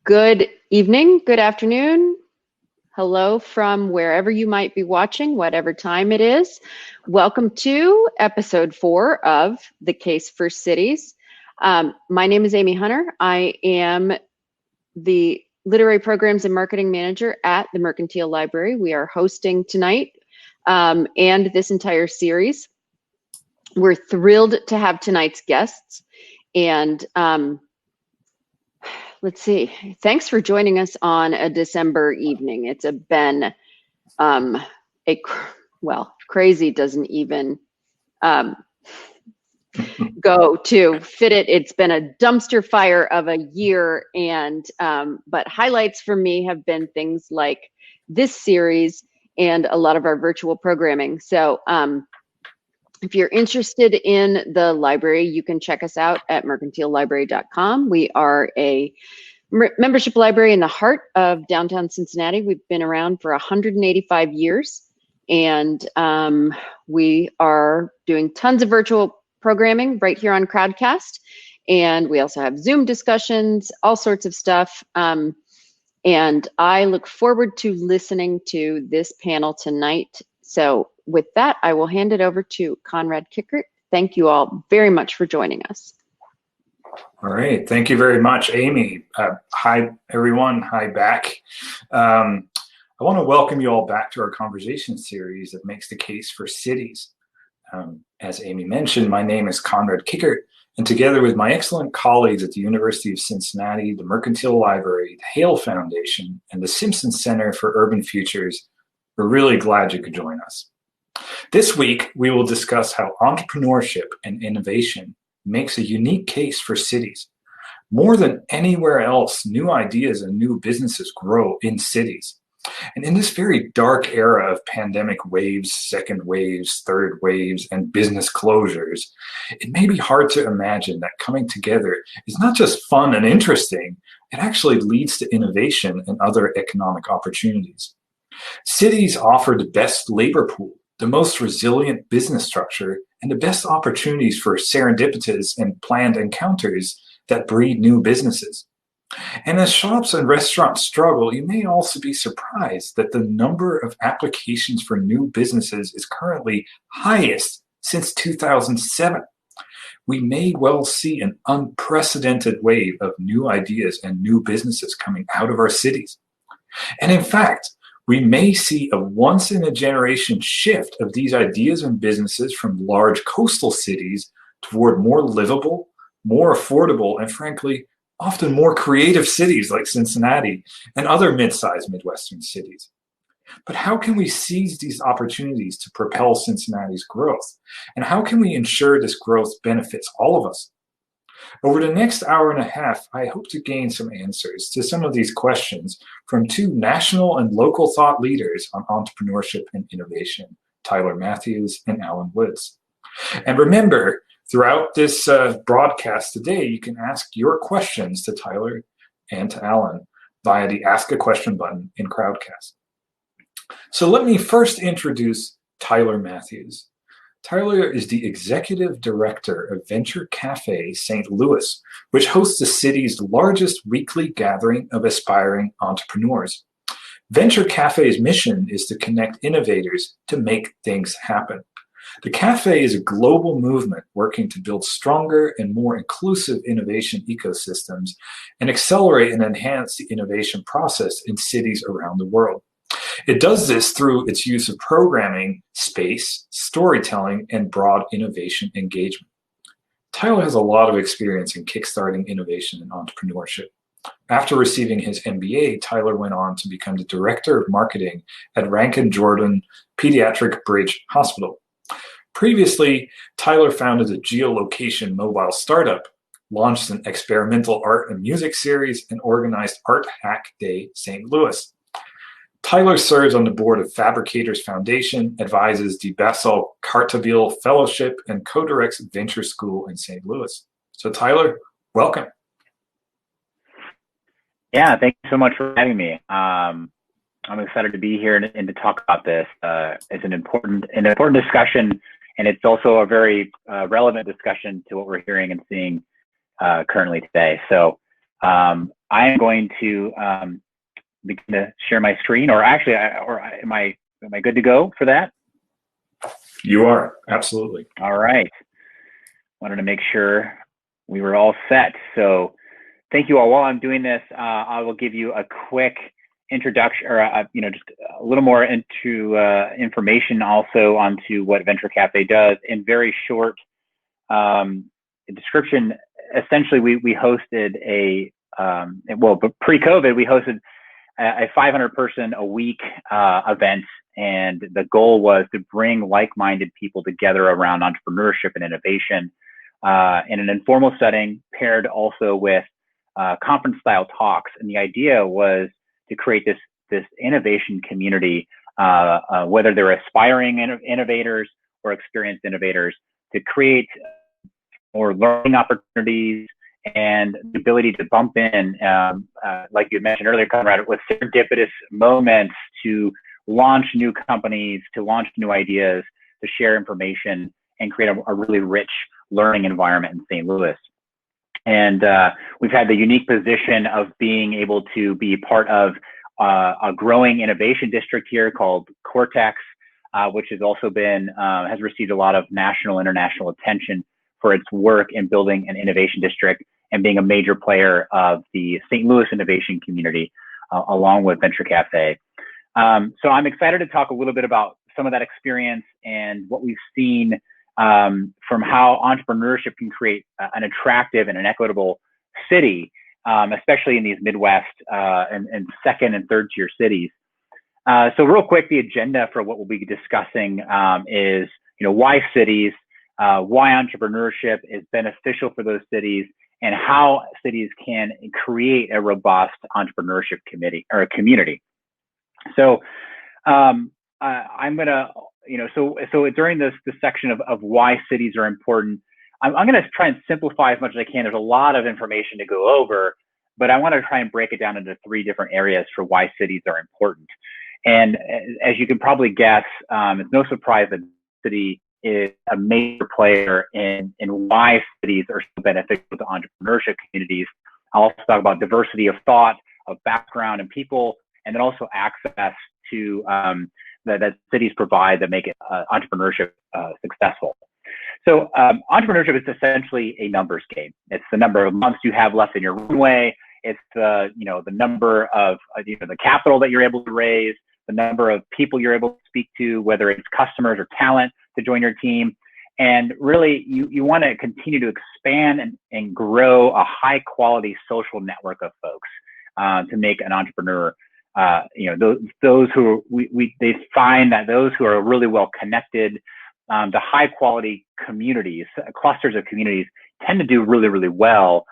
Good evening, good afternoon. Hello from wherever you might be watching, whatever time it is. Welcome to episode 4 of The Case for Cities. My name is Amy Hunter. I am the Literary Programs and Marketing Manager at the Mercantile Library. We are hosting tonight and this entire series. We're thrilled to have tonight's guests. And let's see. Thanks for joining us on a December evening. It's been crazy doesn't even go to fit it. It's been a dumpster fire of a year, and but highlights for me have been things like this series and a lot of our virtual programming. So if you're interested in the library, you can check us out at mercantilelibrary.com. We are a membership library in the heart of downtown Cincinnati. We've been around for 185 years, and we are doing tons of virtual programming right here on Crowdcast. And we also have Zoom discussions, all sorts of stuff. And I look forward to listening to this panel tonight. So with that, I will hand it over to Conrad Kickert. Thank you all very much for joining us. All right, thank you very much, Amy. Hi, everyone. Hi, back. I want to welcome you all back to our conversation series that makes the case for cities. As Amy mentioned, my name is Conrad Kickert, and together with my excellent colleagues at the University of Cincinnati, the Mercantile Library, the Hale Foundation, and the Simpson Center for Urban Futures, we're really glad you could join us. This week, we will discuss how entrepreneurship and innovation makes a unique case for cities. More than anywhere else, new ideas and new businesses grow in cities. And in this very dark era of pandemic waves, second waves, third waves, and business closures, it may be hard to imagine that coming together is not just fun and interesting, it actually leads to innovation and other economic opportunities. Cities offer the best labor pool, the most resilient business structure, and the best opportunities for serendipitous and planned encounters that breed new businesses. And as shops and restaurants struggle, you may also be surprised that the number of applications for new businesses is currently highest since 2007. We may well see an unprecedented wave of new ideas and new businesses coming out of our cities. And in fact, we may see a once-in-a-generation shift of these ideas and businesses from large coastal cities toward more livable, more affordable, and frankly, often more creative cities like Cincinnati and other mid-sized Midwestern cities. But how can we seize these opportunities to propel Cincinnati's growth? And how can we ensure this growth benefits all of us? Over the next hour and a half, I hope to gain some answers to some of these questions from two national and local thought leaders on entrepreneurship and innovation, Tyler Matthews and Alan Woods. And remember, throughout this broadcast today, you can ask your questions to Tyler and to Alan via the Ask a Question button in Crowdcast. So let me first introduce Tyler Matthews. Tyler is the executive director of Venture Cafe St. Louis, which hosts the city's largest weekly gathering of aspiring entrepreneurs. Venture Cafe's mission is to connect innovators to make things happen. The cafe is a global movement working to build stronger and more inclusive innovation ecosystems and accelerate and enhance the innovation process in cities around the world. It does this through its use of programming, space, storytelling, and broad innovation engagement. Tyler has a lot of experience in kickstarting innovation and entrepreneurship. After receiving his MBA, Tyler went on to become the director of marketing at Rankin Jordan Pediatric Bridge Hospital. Previously, Tyler founded a geolocation mobile startup, launched an experimental art and music series, and organized Art Hack Day St. Louis. Tyler serves on the board of Fabricators Foundation, advises the Basel Cartaville Fellowship, and co-directs Venture School in St. Louis. So Tyler, welcome. Yeah, thank you so much for having me. I'm excited to be here and to talk about this. It's an important discussion, and it's also a very relevant discussion to what we're hearing and seeing currently today. So I am going to begin to share my screen, or actually, am I good to go for that? You are, absolutely. All right. Wanted to make sure we were all set. So thank you all. While I'm doing this, I will give you a quick introduction, or just a little more into information also onto what Venture Cafe does. In very short description, essentially we hosted but pre-COVID, we hosted a 500-person a week event, and the goal was to bring like-minded people together around entrepreneurship and innovation in an informal setting, paired also with conference-style talks. And the idea was to create this innovation community, whether they're aspiring innovators or experienced innovators, to create more learning opportunities and the ability to bump in, like you mentioned earlier, Conrad, with serendipitous moments to launch new companies, to launch new ideas, to share information, and create a really rich learning environment in St. Louis. And we've had the unique position of being able to be part of a growing innovation district here called Cortex, which has also been, has received a lot of national, international attention for its work in building an innovation district and being a major player of the St. Louis innovation community, along with Venture Cafe. So I'm excited to talk a little bit about some of that experience and what we've seen from how entrepreneurship can create an attractive and an equitable city, especially in these Midwest and second and third tier cities. So real quick, the agenda for what we'll be discussing is, why cities, why entrepreneurship is beneficial for those cities, and how cities can create a robust entrepreneurship community. So I'm gonna, so during this section of why cities are important, I'm gonna try and simplify as much as I can. There's a lot of information to go over, but I want to try and break it down into 3 different areas for why cities are important. And as you can probably guess, it's no surprise that city is a major player in why cities are so beneficial to entrepreneurship communities. I'll also talk about diversity of thought, of background and people, and then also access to that cities provide that make it entrepreneurship successful. So entrepreneurship is essentially a numbers game. It's the number of months you have left in your runway. It's the number of the capital that you're able to raise, the number of people you're able to speak to, whether it's customers or talent to join your team. And really, you want to continue to expand and grow a high quality social network of folks to make an entrepreneur. Those who they find that those who are really well connected, the high quality communities, clusters of communities, tend to do really, really well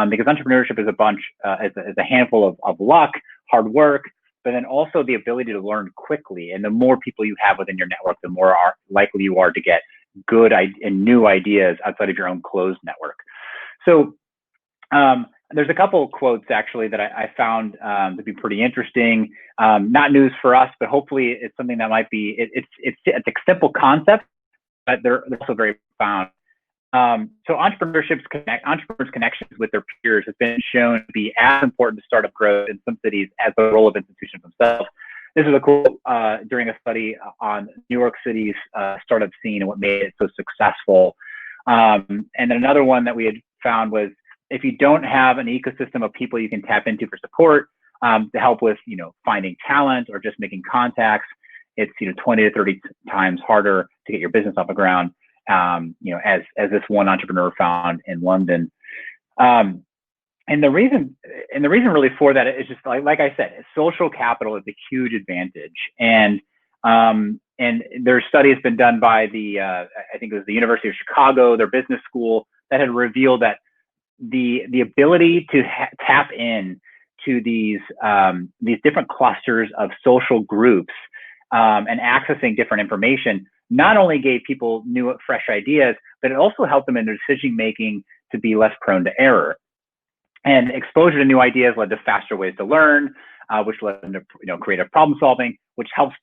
because entrepreneurship is is a handful of luck, hard work, but then also the ability to learn quickly. And the more people you have within your network, the more likely you are to get good and new ideas outside of your own closed network. So there's a couple of quotes actually that I found to be pretty interesting. Not news for us, but hopefully it's something that might be, it's a simple concept, but they're also very profound. So entrepreneurs' connections with their peers has been shown to be as important to startup growth in some cities as the role of institutions themselves. This is a quote during a study on New York City's startup scene and what made it so successful. And then another one that we had found was, if you don't have an ecosystem of people you can tap into for support to help with, finding talent or just making contacts, it's 20 to 30 times harder to get your business off the ground. As this one entrepreneur found in London. And the reason really for that is just like I said, social capital is a huge advantage. And their study has been done by I think it was the University of Chicago, their business school, that had revealed that the ability to tap in to these different clusters of social groups and accessing different information not only gave people new, fresh ideas, but it also helped them in their decision making to be less prone to error. And exposure to new ideas led to faster ways to learn, which led them to creative problem solving, which helps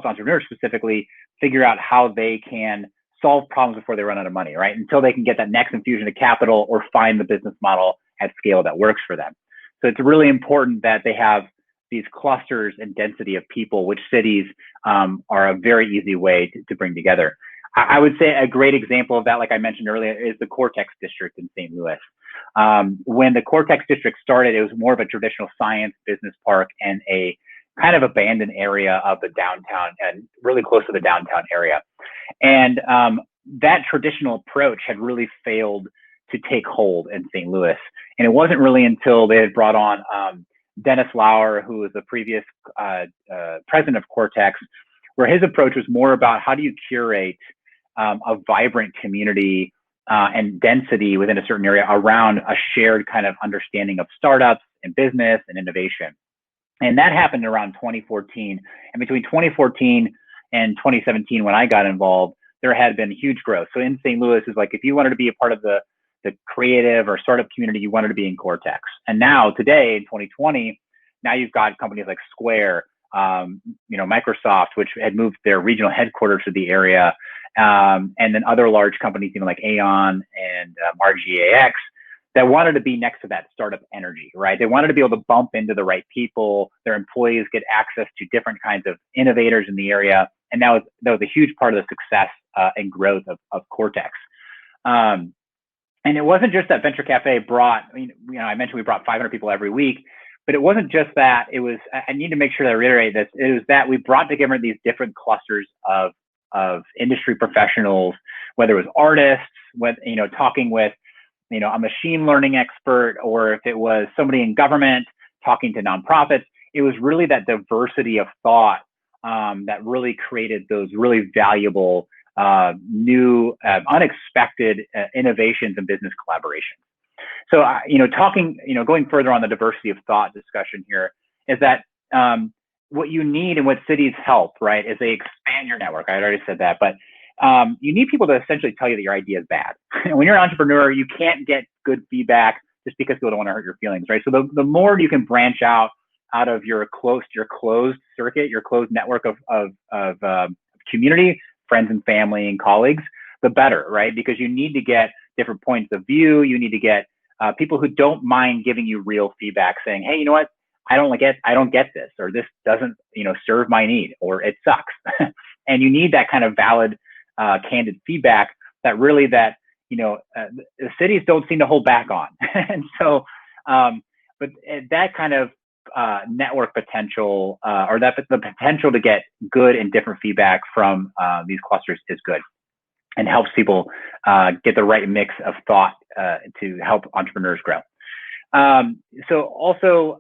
entrepreneurs specifically figure out how they can solve problems before they run out of money, right? Until they can get that next infusion of capital or find the business model at scale that works for them. So it's really important that they have these clusters and density of people, which cities are a very easy way to bring together. I would say a great example of that, like I mentioned earlier, is the Cortex district in St. Louis. When the Cortex district started, it was more of a traditional science business park and a kind of abandoned area of the downtown and really close to the downtown area. And that traditional approach had really failed to take hold in St. Louis. And it wasn't really until they had brought on Dennis Lauer, who was the previous president of Cortex, where his approach was more about how do you curate a vibrant community and density within a certain area around a shared kind of understanding of startups and business and innovation. And that happened around 2014. And between 2014 and 2017, when I got involved, there had been huge growth. So in St. Louis, is like if you wanted to be a part of the creative or startup community, you wanted to be in Cortex. And now today in 2020, now you've got companies like Square, Microsoft, which had moved their regional headquarters to the area. And then other large companies, like Aon and RGAX, that wanted to be next to that startup energy, right? They wanted to be able to bump into the right people. Their employees get access to different kinds of innovators in the area. And that was a huge part of the success and growth of Cortex. And it wasn't just that Venture Cafe brought, I mentioned we brought 500 people every week, but it wasn't just that. It was, I need to make sure that I reiterate this. It was that we brought together these different clusters of industry professionals, whether it was artists, talking with, a machine learning expert, or if it was somebody in government talking to nonprofits. It was really that diversity of thought that really created those really valuable, new, unexpected innovations and business collaborations. So, going further on the diversity of thought discussion here is that what you need and what cities help, right, is they expand your network. I already said that, but you need people to essentially tell you that your idea is bad. When you're an entrepreneur, you can't get good feedback just because people don't want to hurt your feelings, right? So the more you can branch out of your closed circuit, your closed network of community, friends and family and colleagues, the better, right? Because you need to get different points of view. You need to get people who don't mind giving you real feedback, saying, hey, you know what? I don't get this, or this doesn't, serve my need, or it sucks. And you need that kind of valid, candid feedback that really the cities don't seem to hold back on. And so, but that kind of network potential, or that the potential to get good and different feedback from these clusters is good, and helps people get the right mix of thought to help entrepreneurs grow. So also,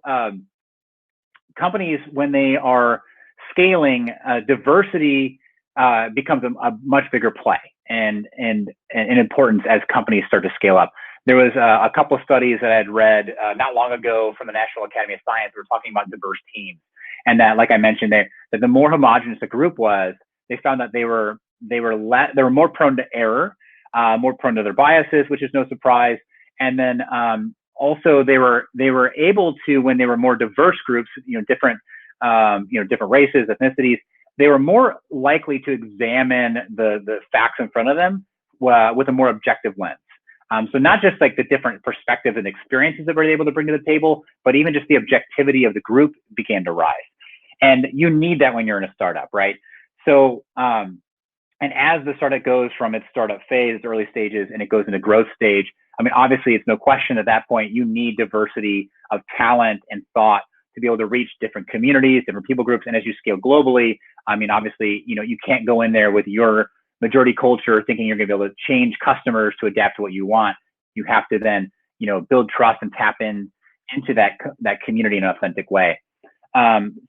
companies, when they are scaling, diversity becomes a much bigger play and importance as companies start to scale up. There was a couple of studies that I had read not long ago from the National Academy of Science. We were talking about diverse teams, and that, like I mentioned, that the more homogenous the group was, they found that they were more prone to error, more prone to their biases, which is no surprise. And then also they were able to, when they were more diverse groups, different races, ethnicities, they were more likely to examine the facts in front of them with a more objective lens. So not just like the different perspectives and experiences that we're able to bring to the table, but even just the objectivity of the group began to rise. And you need that when you're in a startup, right? So, and as the startup goes from its startup phase, early stages, and it goes into growth stage, obviously it's no question at that point, you need diversity of talent and thought to be able to reach different communities, different people groups. And as you scale globally, obviously, you can't go in there with your majority culture thinking you're going to be able to change customers to adapt to what you want. You have to then, build trust and tap into that community in an authentic way.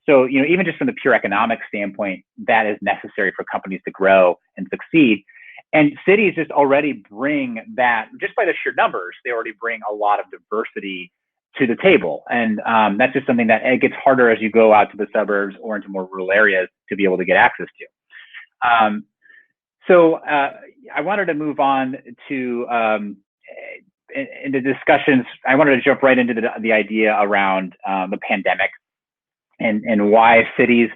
So, even just from the pure economic standpoint, that is necessary for companies to grow and succeed. And cities just already bring that, just by the sheer numbers, they already bring a lot of diversity to the table. And that's just something that it gets harder as you go out to the suburbs or into more rural areas to be able to get access to. So I wanted to move on to into discussions. I wanted to jump right into the idea around the pandemic and why cities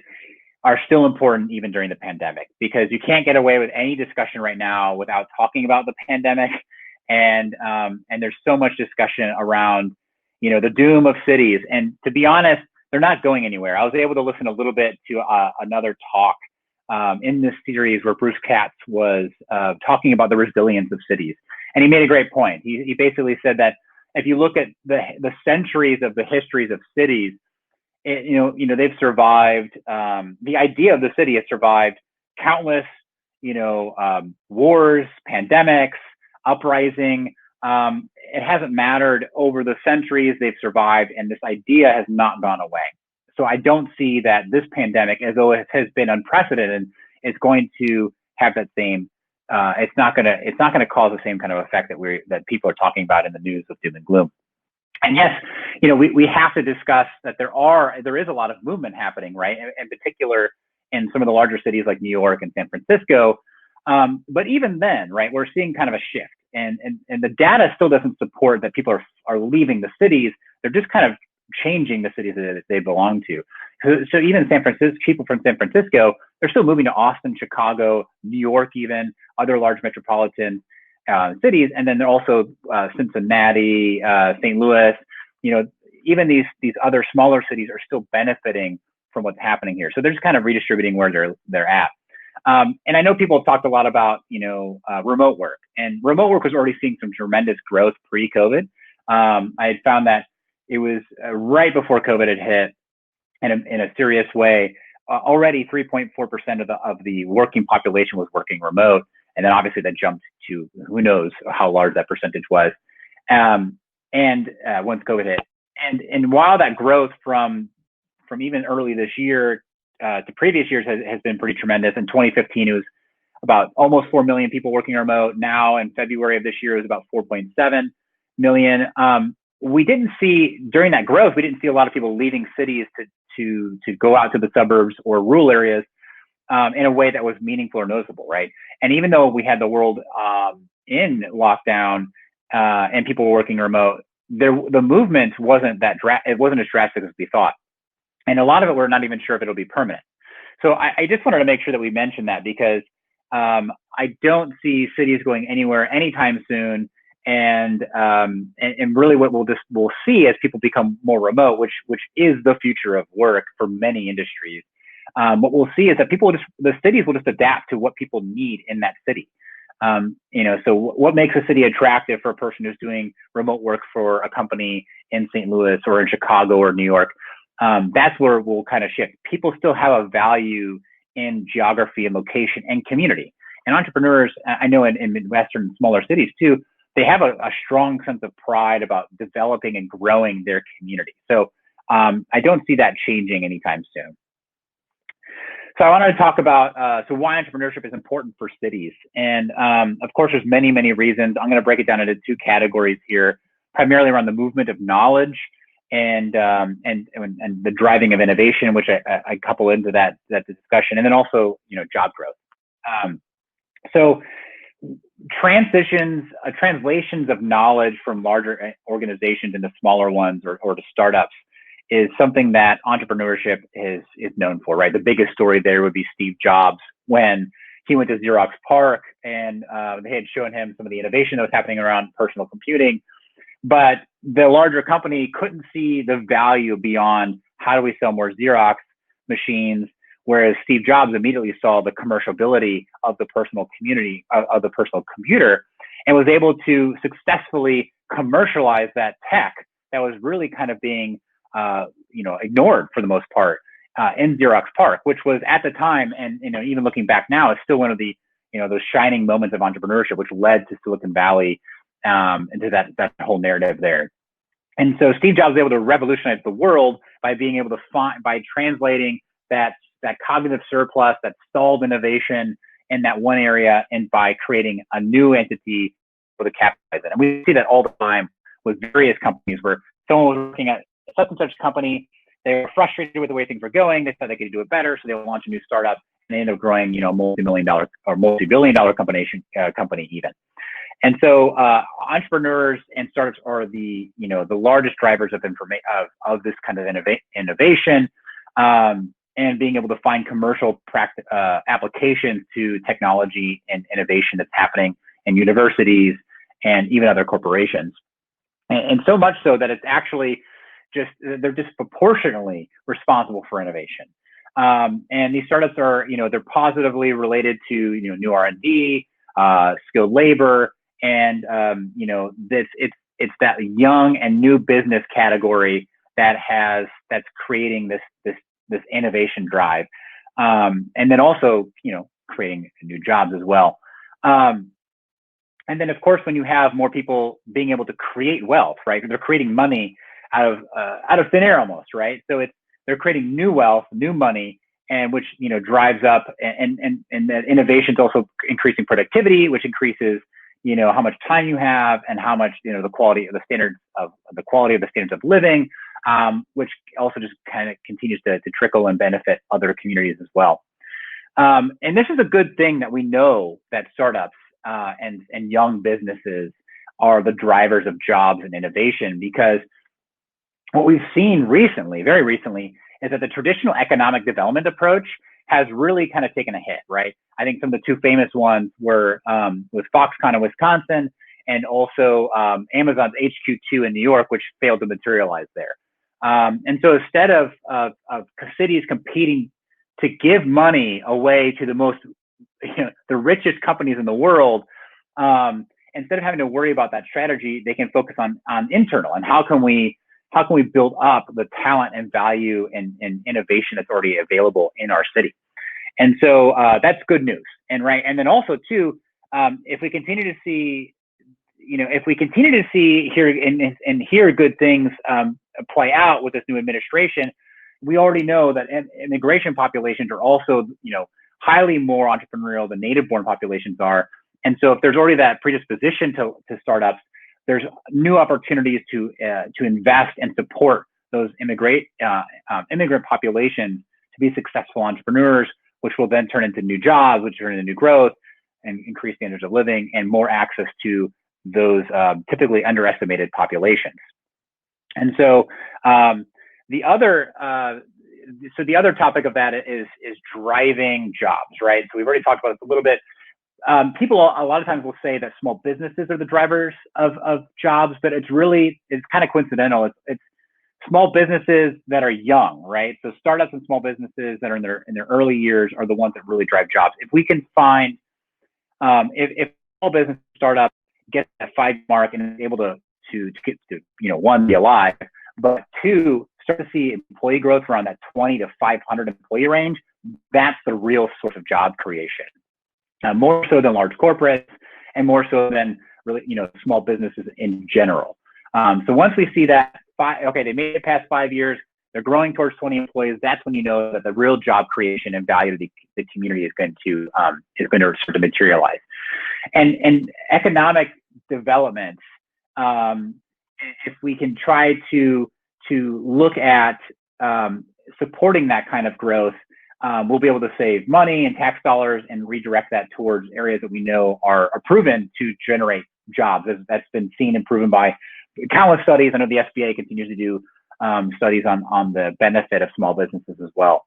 are still important even during the pandemic, because you can't get away with any discussion right now without talking about the pandemic And there's so much discussion around, the doom of cities. And to be honest, they're not going anywhere. I was able to listen a little bit to another talk in this series where Bruce Katz was talking about the resilience of cities. And he made a great point. He basically said that if you look at the centuries of the histories of cities, they've survived. The idea of the city has survived countless, wars, pandemics, uprising. It hasn't mattered over the centuries. They've survived, and this idea has not gone away. So I don't see that this pandemic, as though it has been unprecedented, is going to have that same. It's not going to cause the same kind of effect that people are talking about in the news of doom and gloom. And yes, we have to discuss that there is a lot of movement happening, right? In particular, in some of the larger cities like New York and San Francisco. But even then, right, we're seeing kind of a shift, and the data still doesn't support that people are leaving the cities. They're just kind of changing the cities that they belong to. So even San Francisco, people from San Francisco, they're still moving to Austin, Chicago, New York, even other large metropolitan cities, and then they're also Cincinnati, St. Louis. Even these other smaller cities are still benefiting from what's happening here. So they're just kind of redistributing where they're at. And I know people have talked a lot about remote work, and remote work was already seeing some tremendous growth pre-COVID. I had found that it was right before COVID had hit, in a serious way. Already 3.4% of the working population was working remote. And then obviously that jumped to who knows how large that percentage was. And once COVID hit, and while that growth from even early this year to previous years has been pretty tremendous. In 2015, it was about almost 4 million people working remote. Now in February of this year, it was about 4.7 million. We didn't see, during that growth, we didn't see a lot of people leaving cities to go out to the suburbs or rural areas in a way that was meaningful or noticeable, right? And even though we had the world in lockdown and people were working remote, the movement wasn't it wasn't as drastic as we thought. And a lot of it, we're not even sure if it'll be permanent. So I just wanted to make sure that we mentioned that, because I don't see cities going anywhere anytime soon. And really what we'll see as people become more remote, which is the future of work for many industries. What we'll see is that the cities will just adapt to what people need in that city. So what makes a city attractive for a person who's doing remote work for a company in St. Louis or in Chicago or New York? That's where we'll kind of shift. People still have a value in geography and location and community. And entrepreneurs, I know in Midwestern smaller cities too, they have a strong sense of pride about developing and growing their community. So I don't see that changing anytime soon. So I wanted to talk about why entrepreneurship is important for cities. And of course, there's many, many reasons. I'm going to break it down into two categories here, primarily around the movement of knowledge and the driving of innovation, which I couple into that discussion, and then also job growth. So translations of knowledge from larger organizations into smaller ones or to startups is something that entrepreneurship is known for, right? The biggest story there would be Steve Jobs when he went to Xerox PARC and they had shown him some of the innovation that was happening around personal computing, but the larger company couldn't see the value beyond how do we sell more Xerox machines, whereas Steve Jobs immediately saw the commercializability of the personal community of the personal computer and was able to successfully commercialize that tech that was really kind of being ignored for the most part in Xerox PARC, which was at the time, and even looking back now, is still one of the those shining moments of entrepreneurship, which led to Silicon Valley into that whole narrative there. And so Steve Jobs was able to revolutionize the world by being able to by translating that cognitive surplus, that stalled innovation in that one area, and by creating a new entity for the capitalize it. And we see that all the time with various companies where someone was working at such and such company, they were frustrated with the way things were going. They thought they could do it better, so they would launch a new startup, and they ended up growing, multi-million-dollar or multi-billion-dollar company even. And so entrepreneurs and startups are the largest drivers of this kind of innovation, and being able to find commercial applications to technology and innovation that's happening in universities and even other corporations. And so much so that it's actually they're disproportionately responsible for innovation. And these startups are, they're positively related to, new R&D, skilled labor, and, it's that young and new business category that's creating this innovation drive. And then also, creating new jobs as well. And then, of course, when you have more people being able to create wealth, right? They're creating money out of thin air almost, right? So they're creating new wealth, new money, and which drives up, and that innovation is also increasing productivity, which increases how much time you have and how much the quality of the standards of living, which also just kind of continues to trickle and benefit other communities as well. And this is a good thing that we know that startups and young businesses are the drivers of jobs and innovation, because what we've seen recently, very recently, is that the traditional economic development approach has really kind of taken a hit, right? I think some of the two famous ones was Foxconn in Wisconsin, and also Amazon's HQ2 in New York, which failed to materialize there. And so instead of cities competing to give money away to the richest companies in the world, instead of having to worry about that strategy, they can focus on internal, and how can we build up the talent and value and innovation that's already available in our city. And so that's good news. And then also too, if we continue to see, hear good things play out with this new administration, we already know that immigration populations are also, highly more entrepreneurial than native-born populations are. And so if there's already that predisposition to startups, there's new opportunities to invest and support those immigrant populations to be successful entrepreneurs, which will then turn into new jobs, which turn into new growth and increased standards of living and more access to those typically underestimated populations. And so the other topic of that is driving jobs, right? So we've already talked about this a little bit. People a lot of times will say that small businesses are the drivers of jobs, but it's kind of coincidental. It's small businesses that are young, right? So startups and small businesses that are in their early years are the ones that really drive jobs. If we can find, if small business startup gets that 5 mark and is able to get to, one, be alive, but 2, start to see employee growth around that 20 to 500 employee range, that's the real source of job creation. More so than large corporates, and more so than really, small businesses in general. So once we see that, they made it past 5 years, they're growing towards 20 employees, that's when you know that the real job creation and value to the community is going to start to materialize. And economic development, if we can try to look at supporting that kind of growth, we'll be able to save money and tax dollars and redirect that towards areas that we know are proven to generate jobs. That's been seen and proven by countless studies. I know the SBA continues to do studies on the benefit of small businesses as well.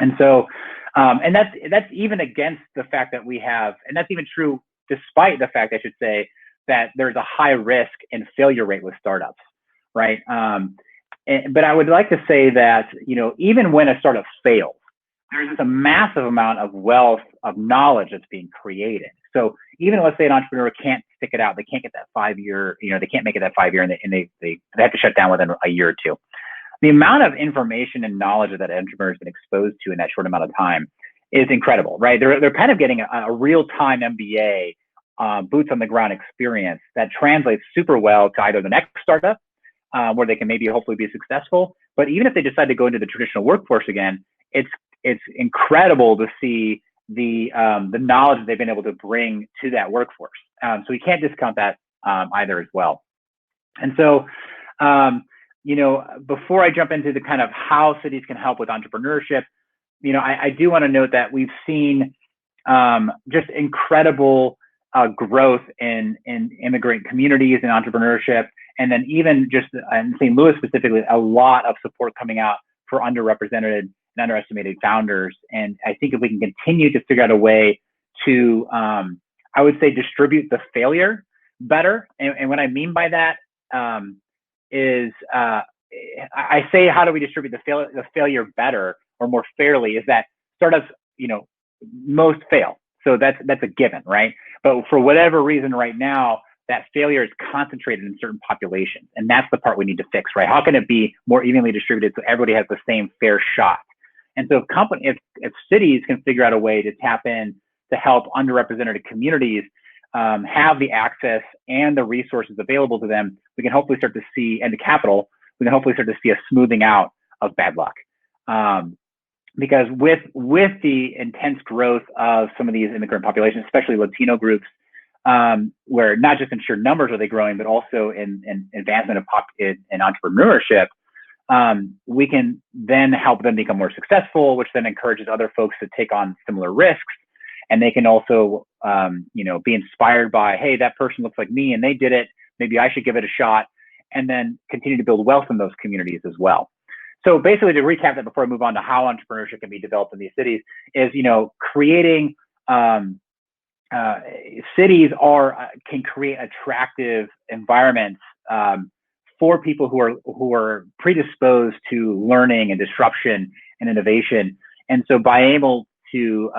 And so, and that's even against the fact that we have, and that's even true despite the fact, I should say, that there's a high risk and failure rate with startups, right? But I would like to say that, even when a startup fails, there's a massive amount of wealth of knowledge that's being created. So even let's say an entrepreneur can't stick it out, they can't get that 5-year, they can't make it that 5 year, and they have to shut down within a year or two. The amount of information and knowledge that entrepreneur has been exposed to in that short amount of time is incredible, right? They're kind of getting a real-time MBA, boots on the ground experience that translates super well to either the next startup, where they can maybe hopefully be successful. But even if they decide to go into the traditional workforce again, it's incredible to see the knowledge that they've been able to bring to that workforce. So we can't discount that either as well. And so, before I jump into the kind of how cities can help with entrepreneurship, I do want to note that we've seen just incredible growth in immigrant communities and entrepreneurship. And then even just in St. Louis specifically, a lot of support coming out for underrepresented and underestimated founders. And I think if we can continue to figure out a way to, I would say, distribute the failure better. And what I mean by that is I say, how do we distribute the failure better or more fairly? Is that startups, most fail. So that's a given, right? But for whatever reason right now, that failure is concentrated in certain populations. And that's the part we need to fix, right? How can it be more evenly distributed so everybody has the same fair shot? And so if cities can figure out a way to tap in to help underrepresented communities have the access and the resources available to them, we can hopefully start to see, and the capital, we can hopefully start to see a smoothing out of bad luck. Because with the intense growth of some of these immigrant populations, especially Latino groups, where not just in sheer numbers are they growing, but also in advancement in entrepreneurship, we can then help them become more successful, which then encourages other folks to take on similar risks. And they can also, be inspired by, hey, that person looks like me and they did it. Maybe I should give it a shot, and then continue to build wealth in those communities as well. So basically, to recap that before I move on to how entrepreneurship can be developed in these cities is, creating cities can create attractive environments for people who are predisposed to learning and disruption and innovation. And so by able to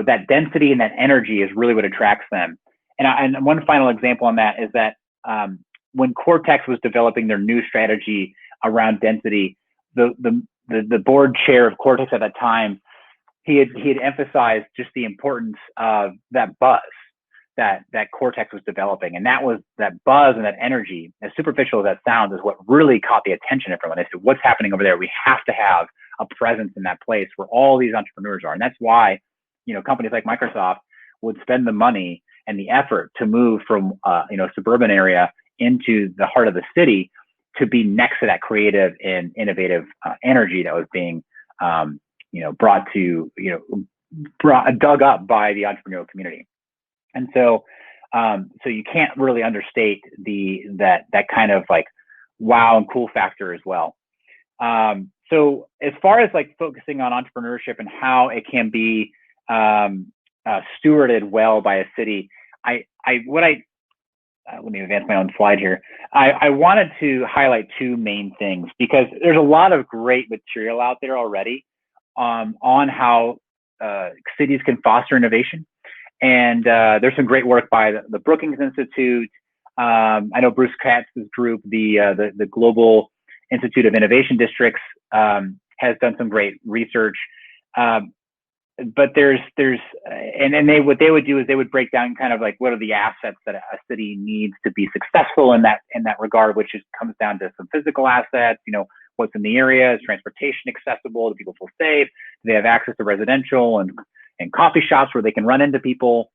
that density and that energy is really what attracts them. And one final example on that is that when Cortex was developing their new strategy around density, the board chair of Cortex at that time, he had emphasized just the importance of that buzz that Cortex was developing. And that buzz and that energy, as superficial as that sounds, is what really caught the attention of everyone. They said, what's happening over there? We have to have a presence in that place where all these entrepreneurs are. And that's why, companies like Microsoft would spend the money and the effort to move from, suburban area into the heart of the city to be next to that creative and innovative energy that was being, dug up by the entrepreneurial community. And so you can't really understate that kind of like wow and cool factor as well. So as far as like focusing on entrepreneurship and how it can be stewarded well by a city, let me advance my own slide here. I wanted to highlight two main things because there's a lot of great material out there already on how cities can foster innovation. And there's some great work by the Brookings Institute. I know Bruce Katz's group, the Global Institute of Innovation Districts, has done some great research. But what they would do is they would break down kind of like what are the assets that a city needs to be successful in that regard, which comes down to some physical assets. What's in the area? Is transportation accessible? Do people feel safe? Do they have access to residential and coffee shops where they can run into people?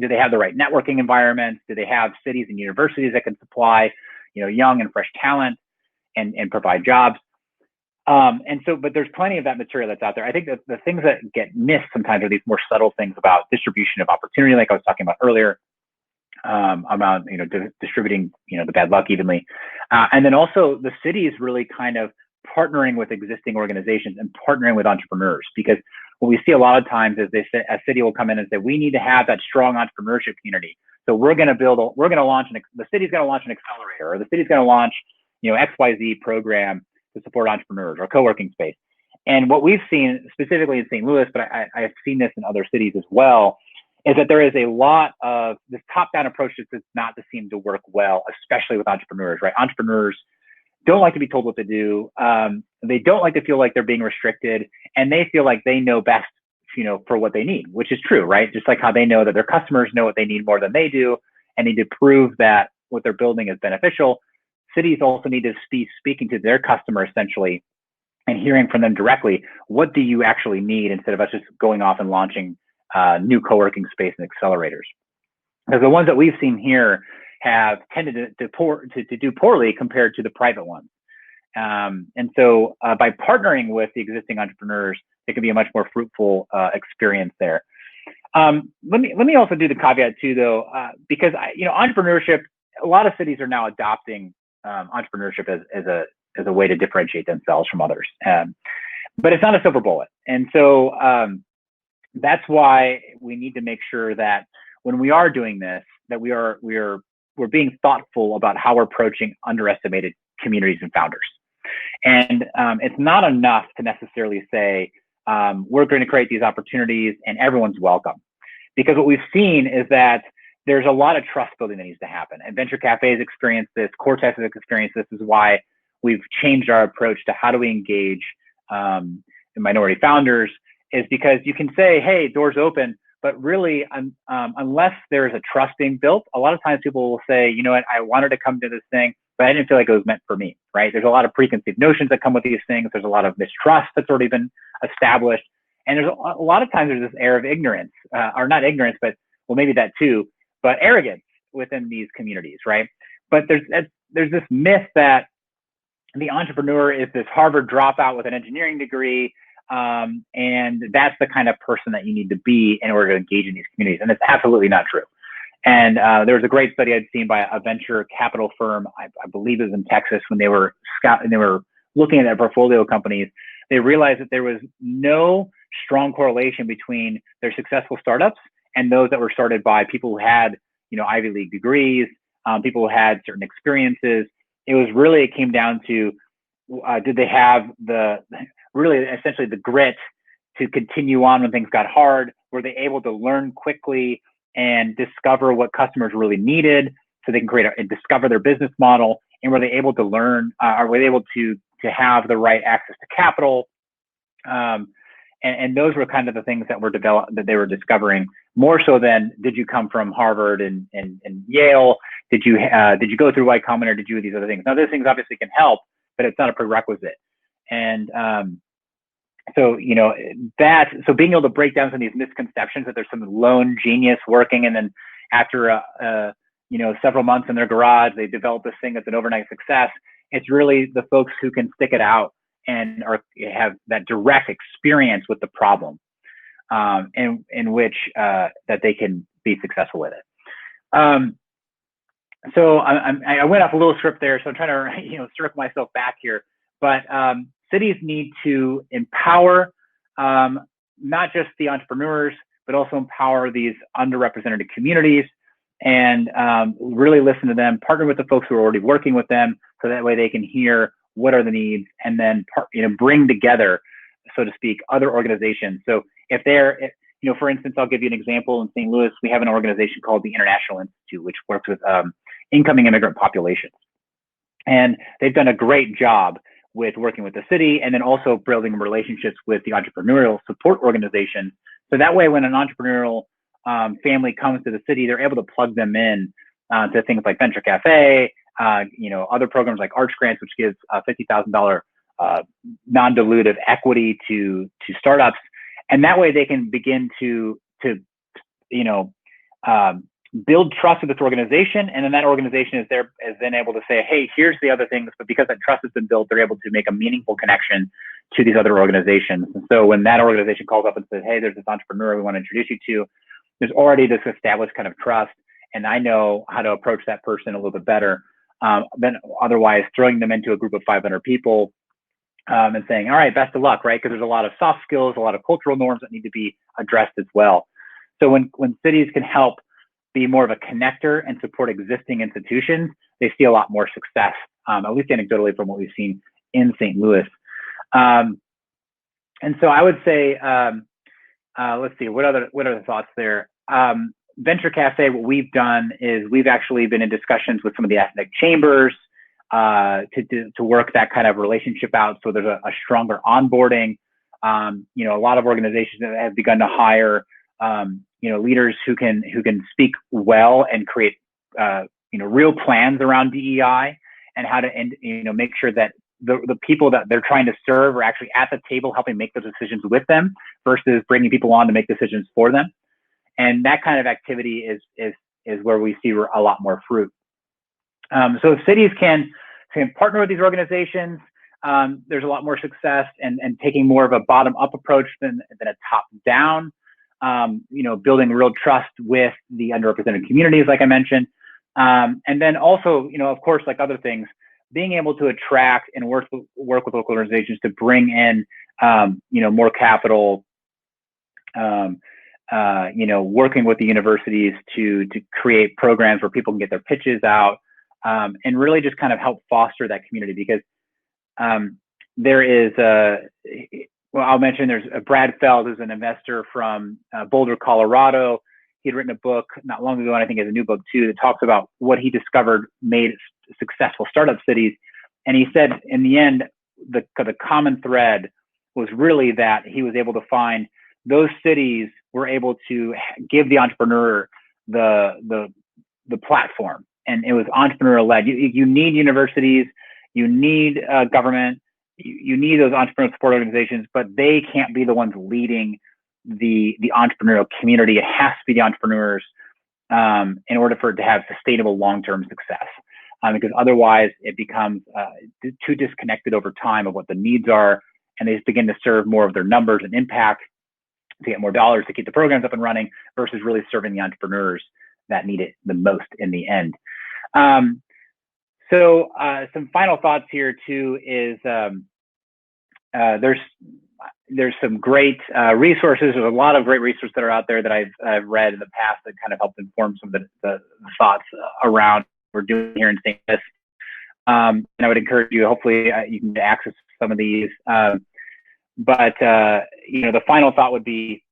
Do they have the right networking environments? Do they have cities and universities that can supply, young and fresh talent and provide jobs? But there's plenty of that material that's out there. I think that the things that get missed sometimes are these more subtle things about distribution of opportunity, like I was talking about earlier, about, distributing, the bad luck evenly. And then also the cities really kind of partnering with existing organizations and partnering with entrepreneurs, because what we see a lot of times is a city will come in and say, we need to have that strong entrepreneurship community. So the city's going to launch an accelerator, or the city's going to launch, XYZ program to support entrepreneurs or co-working space. And what we've seen specifically in St. Louis, but I've seen this in other cities as well, is that there is a lot of this top-down approach that does not seem to work well, especially with entrepreneurs, right? Entrepreneurs don't like to be told what to do. They don't like to feel like they're being restricted, and they feel like they know best, for what they need, which is true, right? Just like how they know that their customers know what they need more than they do and need to prove that what they're building is beneficial. Cities also need to be speaking to their customer essentially and hearing from them directly, what do you actually need, instead of us just going off and launching new co-working space and accelerators. Because the ones that we've seen here have tended to do poorly compared to the private ones. And so by partnering with the existing entrepreneurs, it can be a much more fruitful experience there. Let me also do the caveat too, though, because entrepreneurship, a lot of cities are now adopting entrepreneurship as a way to differentiate themselves from others, but it's not a silver bullet. And so that's why we need to make sure that when we are doing this, that we're being thoughtful about how we're approaching underestimated communities and founders. And it's not enough to necessarily say, we're going to create these opportunities and everyone's welcome. Because what we've seen is that there's a lot of trust building that needs to happen. And Venture Cafe has experienced this, Cortex has experienced this. This is why we've changed our approach to how do we engage minority founders, is because you can say, hey, doors open, but really, unless there's a trust being built, a lot of times people will say, you know what, I wanted to come to this thing, but I didn't feel like it was meant for me, right? There's a lot of preconceived notions that come with these things. There's a lot of mistrust that's already been established. And there's a lot of times there's this air of ignorance, or not ignorance, but well, maybe that too, but arrogance within these communities, right? But there's this myth that the entrepreneur is this Harvard dropout with an engineering degree, and that's the kind of person that you need to be in order to engage in these communities. And it's absolutely not true. And there was a great study I'd seen by a venture capital firm, I believe it was in Texas, when they were looking at their portfolio companies. They realized that there was no strong correlation between their successful startups and those that were started by people who had, Ivy League degrees, people who had certain experiences. It came down to, did they have essentially the grit to continue on when things got hard? Were they able to learn quickly and discover what customers really needed so they can create and discover their business model? And were they able to learn, or were they able to have the right access to capital? And those were kind of the things that they were discovering, more so than did you come from Harvard and Yale? Did you go through Y Combinator? Did you do these other things? Now, those things obviously can help, but it's not a prerequisite. And so being able to break down some of these misconceptions that there's some lone genius working, and then after several months in their garage, they develop this thing that's an overnight success. It's really the folks who can stick it out and have that direct experience with the problem, in which that they can be successful with it. So I went off a little script there, so I'm trying to circle myself back here. But cities need to empower not just the entrepreneurs, but also empower these underrepresented communities, and really listen to them, partner with the folks who are already working with them, so that way they can hear what are the needs, and then bring together, so to speak, other organizations. So if for instance, I'll give you an example. In St. Louis, we have an organization called the International Institute, which works with incoming immigrant populations. And they've done a great job with working with the city, and then also building relationships with the entrepreneurial support organizations. So that way, when an entrepreneurial family comes to the city, they're able to plug them in to things like Venture Cafe, other programs like Arch Grants, which gives $50,000 non-dilutive equity to startups. And that way they can begin to build trust with this organization. And then that organization is then able to say, hey, here's the other things. But because that trust has been built, they're able to make a meaningful connection to these other organizations. And so when that organization calls up and says, hey, there's this entrepreneur we want to introduce you to, there's already this established kind of trust. And I know how to approach that person a little bit better than otherwise throwing them into a group of 500 people and saying, all right, best of luck, right? Because there's a lot of soft skills, a lot of cultural norms that need to be addressed as well. So when cities can help be more of a connector and support existing institutions, they see a lot more success, at least anecdotally from what we've seen in St. Louis. And so I would say, let's see, what are the thoughts there? Venture Cafe, what we've done is we've actually been in discussions with some of the ethnic chambers to work that kind of relationship out, so there's a stronger onboarding. A lot of organizations have begun to hire leaders who can speak well and create real plans around DEI, and how to make sure that the people that they're trying to serve are actually at the table helping make those decisions with them, versus bringing people on to make decisions for them. And that kind of activity is where we see a lot more fruit. So if cities can partner with these organizations, there's a lot more success, and taking more of a bottom-up approach than a top-down, building real trust with the underrepresented communities, like I mentioned. And then also, of course, like other things, being able to attract and work with local organizations to bring in, more capital, working with the universities to create programs where people can get their pitches out, and really just kind of help foster that community. Because there is I'll mention there's Brad Feld, who's an investor from Boulder, Colorado. He had written a book not long ago, and I think has a new book too, that talks about what he discovered made successful startup cities. And he said in the end, the common thread was really that he was able to find those cities were able to give the entrepreneur the platform, and it was entrepreneurial led. You need universities, you need government, you need those entrepreneurial support organizations, but they can't be the ones leading the entrepreneurial community. It has to be the entrepreneurs in order for it to have sustainable long-term success. Because otherwise it becomes too disconnected over time of what the needs are, and they just begin to serve more of their numbers and impact to get more dollars to keep the programs up and running versus really serving the entrepreneurs that need it the most in the end. So some final thoughts here too is there's some great resources. There's a lot of great resources that are out there that I've read in the past that kind of helped inform some of the thoughts around what we're doing here in St. Louis. And I would encourage you, hopefully you can access some of these. But the final thought would be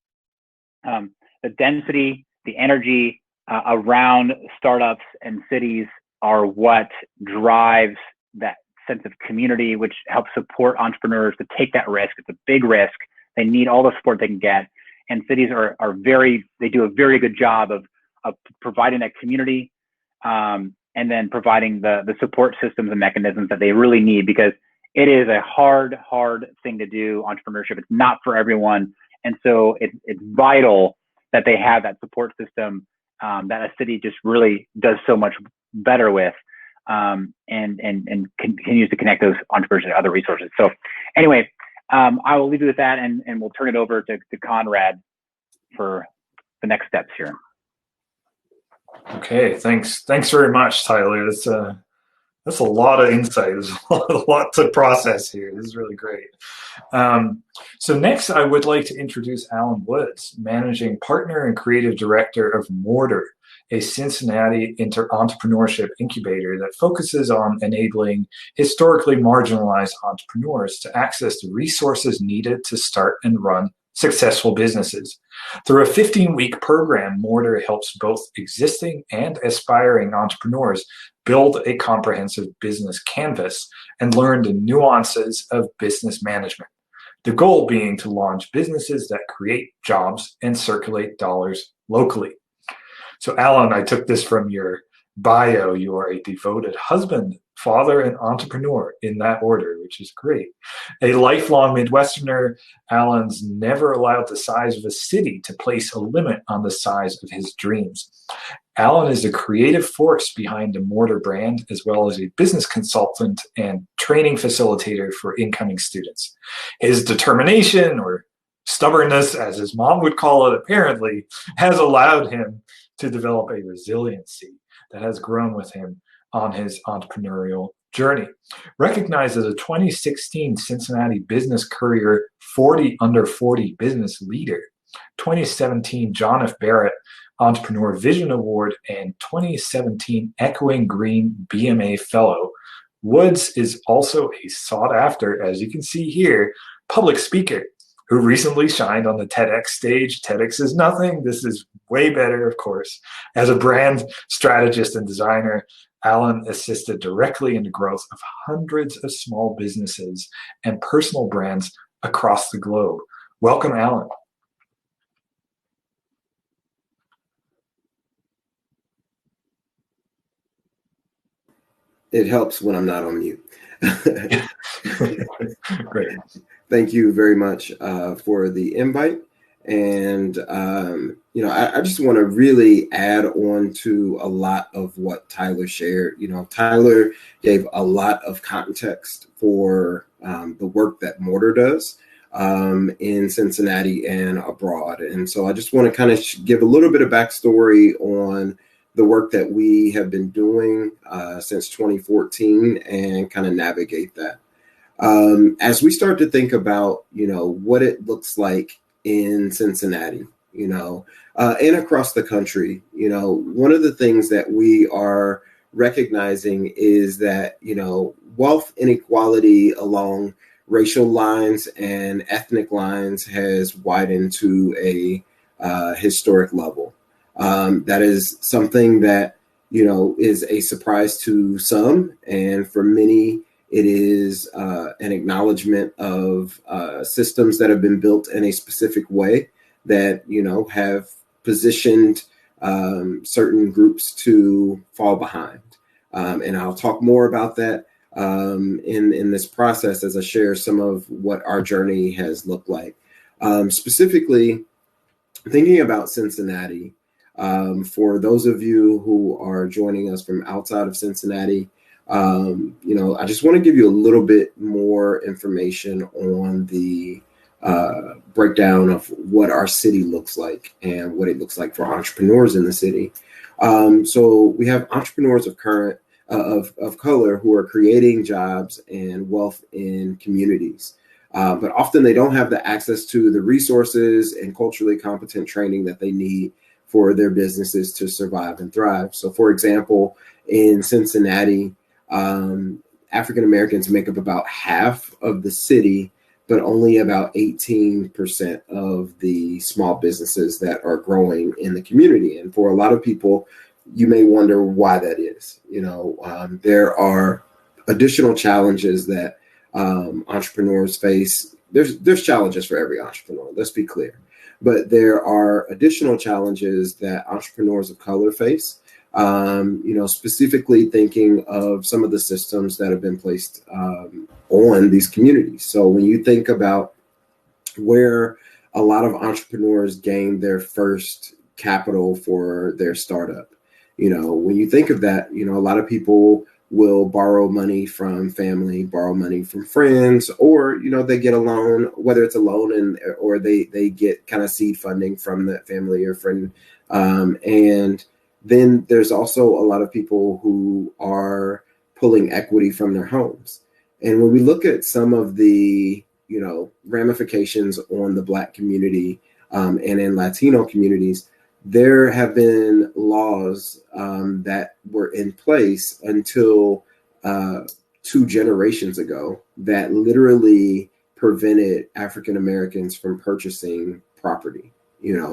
the density, the energy around startups and cities are what drives that sense of community, which helps support entrepreneurs to take that risk. It's a big risk. They need all the support they can get. And cities they do a very good job of providing that community, and then providing the support systems and mechanisms that they really need, because it is a hard thing to do, entrepreneurship. It's not for everyone. And so it's vital that they have that support system that a city just really does so much better with, and continues to connect those entrepreneurs to other resources. So anyway, I will leave you with that, and we'll turn it over to Conrad for the next steps here. Okay, thanks very much, Tyler. That's a lot of insight. There's a lot to process here. This is really great. So next, I would like to introduce Alan Woods, Managing Partner and Creative Director of Mortar, a Cincinnati entrepreneurship incubator that focuses on enabling historically marginalized entrepreneurs to access the resources needed to start and run successful businesses. Through a 15-week program, Mortar helps both existing and aspiring entrepreneurs build a comprehensive business canvas and learn the nuances of business management. The goal being to launch businesses that create jobs and circulate dollars locally. So Alan, I took this from your bio. You are a devoted husband, father, and entrepreneur in that order, which is great. A lifelong Midwesterner, Alan's never allowed the size of a city to place a limit on the size of his dreams. Alan is a creative force behind the Mortar brand, as well as a business consultant and training facilitator for incoming students. His determination, or stubbornness, as his mom would call it, apparently, has allowed him to develop a resiliency that has grown with him on his entrepreneurial journey. Recognized as a 2016 Cincinnati Business Courier 40 Under 40 Business Leader, 2017 John F. Barrett Entrepreneur Vision Award, and 2017 Echoing Green BMA Fellow, Woods is also a sought-after, as you can see here, public speaker who recently shined on the TEDx stage. TEDx is nothing. This is way better, of course. As a brand strategist and designer, Alan assisted directly in the growth of hundreds of small businesses and personal brands across the globe. Welcome, Alan. It helps when I'm not on mute. Great. Thank you very much for the invite. And, I just want to really add on to a lot of what Tyler shared. Tyler gave a lot of context for the work that Mortar does in Cincinnati and abroad. And so I just want to kind of give a little bit of backstory on the work that we have been doing since 2014 and kind of navigate that. As we start to think about, what it looks like in Cincinnati, and across the country. One of the things that we are recognizing is that, wealth inequality along racial lines and ethnic lines has widened to a historic level. That is something that, is a surprise to some, and for many, it is an acknowledgement of systems that have been built in a specific way that, have positioned certain groups to fall behind. And I'll talk more about that in this process as I share some of what our journey has looked like. Specifically, thinking about Cincinnati, for those of you who are joining us from outside of Cincinnati, I just want to give you a little bit more information on the breakdown of what our city looks like and what it looks like for entrepreneurs in the city. So we have entrepreneurs of color who are creating jobs and wealth in communities. But often they don't have the access to the resources and culturally competent training that they need for their businesses to survive and thrive. So, for example, in Cincinnati, African Americans make up about half of the city, but only about 18% of the small businesses that are growing in the community. And for a lot of people, you may wonder why that is. There are additional challenges that entrepreneurs face. There's challenges for every entrepreneur, let's be clear. But there are additional challenges that entrepreneurs of color face, specifically thinking of some of the systems that have been placed on these communities. So when you think about where a lot of entrepreneurs gain their first capital for their startup, when you think of that, a lot of people will borrow money from family, borrow money from friends, or, they get a loan, whether it's a loan or they get kind of seed funding from that family or friend. And then there's also a lot of people who are pulling equity from their homes. And when we look at some of the, ramifications on the Black community and in Latino communities, there have been laws that were in place until 2 generations ago that literally prevented African Americans from purchasing property.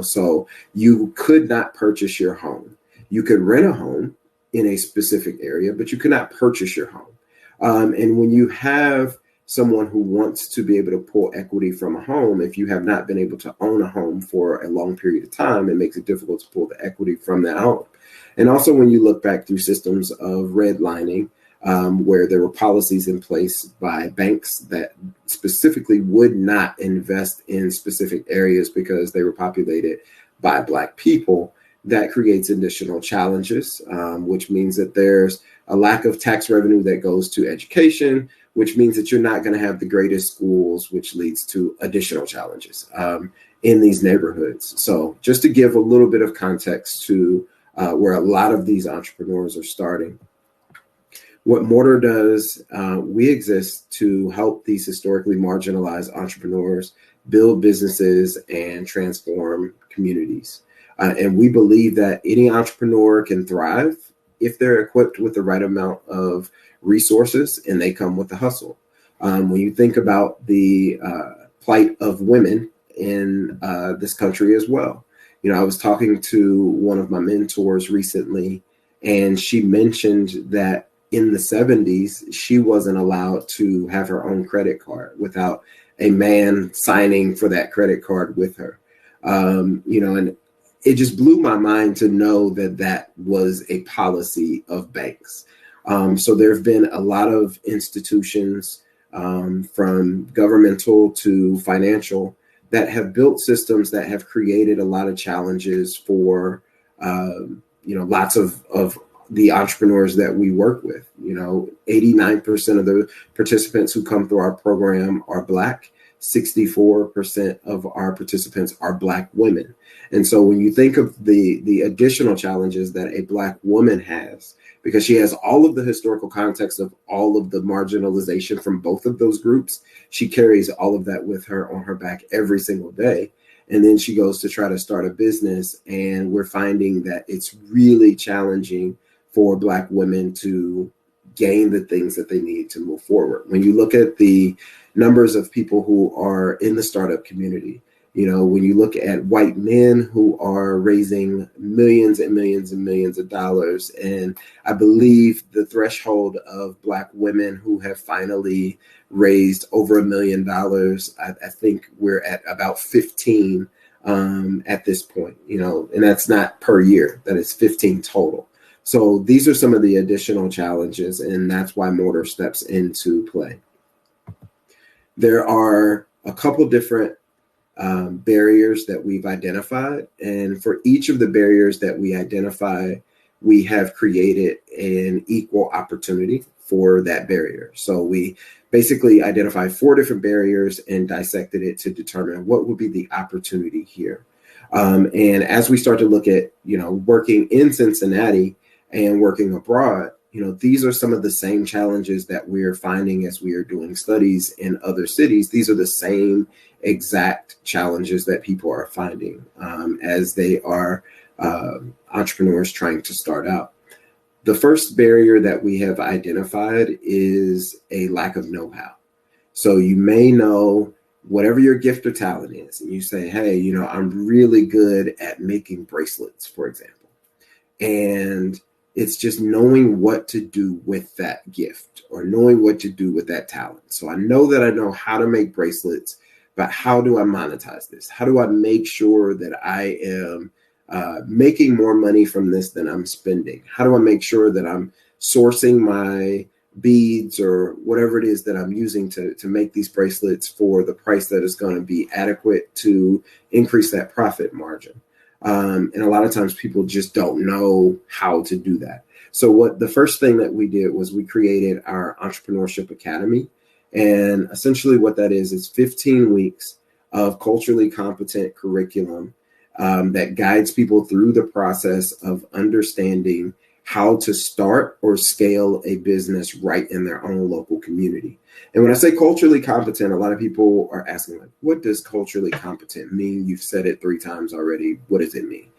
So you could not purchase your home. You could rent a home in a specific area, but you could not purchase your home. And when you have someone who wants to be able to pull equity from a home, if you have not been able to own a home for a long period of time, it makes it difficult to pull the equity from that home. And also when you look back through systems of redlining, where there were policies in place by banks that specifically would not invest in specific areas because they were populated by Black people, that creates additional challenges, which means that there's a lack of tax revenue that goes to education, which means that you're not going to have the greatest schools, which leads to additional challenges in these neighborhoods. So just to give a little bit of context to where a lot of these entrepreneurs are starting. What Mortar does, we exist to help these historically marginalized entrepreneurs build businesses and transform communities. And we believe that any entrepreneur can thrive if they're equipped with the right amount of resources and they come with the hustle. When you think about the plight of women in this country as well, I was talking to one of my mentors recently, and she mentioned that in the 70s, she wasn't allowed to have her own credit card without a man signing for that credit card with her. And it just blew my mind to know that that was a policy of banks. So there have been a lot of institutions, from governmental to financial, that have built systems that have created a lot of challenges for, lots of the entrepreneurs that we work with. 89% of the participants who come through our program are Black. 64% of our participants are Black women. And so when you think of the additional challenges that a Black woman has, because she has all of the historical context of all of the marginalization from both of those groups, she carries all of that with her on her back every single day. And then she goes to try to start a business. And we're finding that it's really challenging for Black women to gain the things that they need to move forward. When you look at the numbers of people who are in the startup community, when you look at white men who are raising millions and millions and millions of dollars, and I believe the threshold of Black women who have finally raised over $1 million, I think we're at about 15 at this point, and that's not per year, that is 15 total. So these are some of the additional challenges, and that's why Mortar steps into play. There are a couple different barriers that we've identified. And for each of the barriers that we identify, we have created an equal opportunity for that barrier. So we basically identified 4 different barriers and dissected it to determine what would be the opportunity here. And as we start to look at, working in Cincinnati and working abroad, these are some of the same challenges that we're finding as we are doing studies in other cities. These are the same exact challenges that people are finding as they are entrepreneurs trying to start out. The first barrier that we have identified is a lack of know-how. So you may know whatever your gift or talent is, and you say, hey, I'm really good at making bracelets, for example. And it's just knowing what to do with that gift or knowing what to do with that talent. So I know that I know how to make bracelets, but how do I monetize this? How do I make sure that I am making more money from this than I'm spending? How do I make sure that I'm sourcing my beads or whatever it is that I'm using to make these bracelets for the price that is going to be adequate to increase that profit margin? And a lot of times people just don't know how to do that. So the first thing that we did was we created our Entrepreneurship Academy. And essentially what that is 15 weeks of culturally competent curriculum that guides people through the process of understanding how to start or scale a business right in their own local community. And when I say culturally competent, a lot of people are asking, what does culturally competent mean? You've said it 3 times already. What does it mean?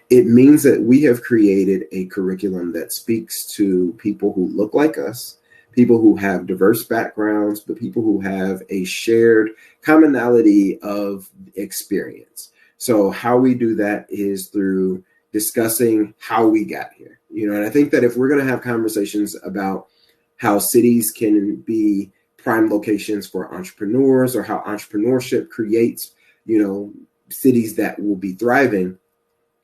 It means that we have created a curriculum that speaks to people who look like us, people who have diverse backgrounds, but people who have a shared commonality of experience. So how we do that is through discussing how we got here. And I think that if we're going to have conversations about how cities can be prime locations for entrepreneurs or how entrepreneurship creates, cities that will be thriving,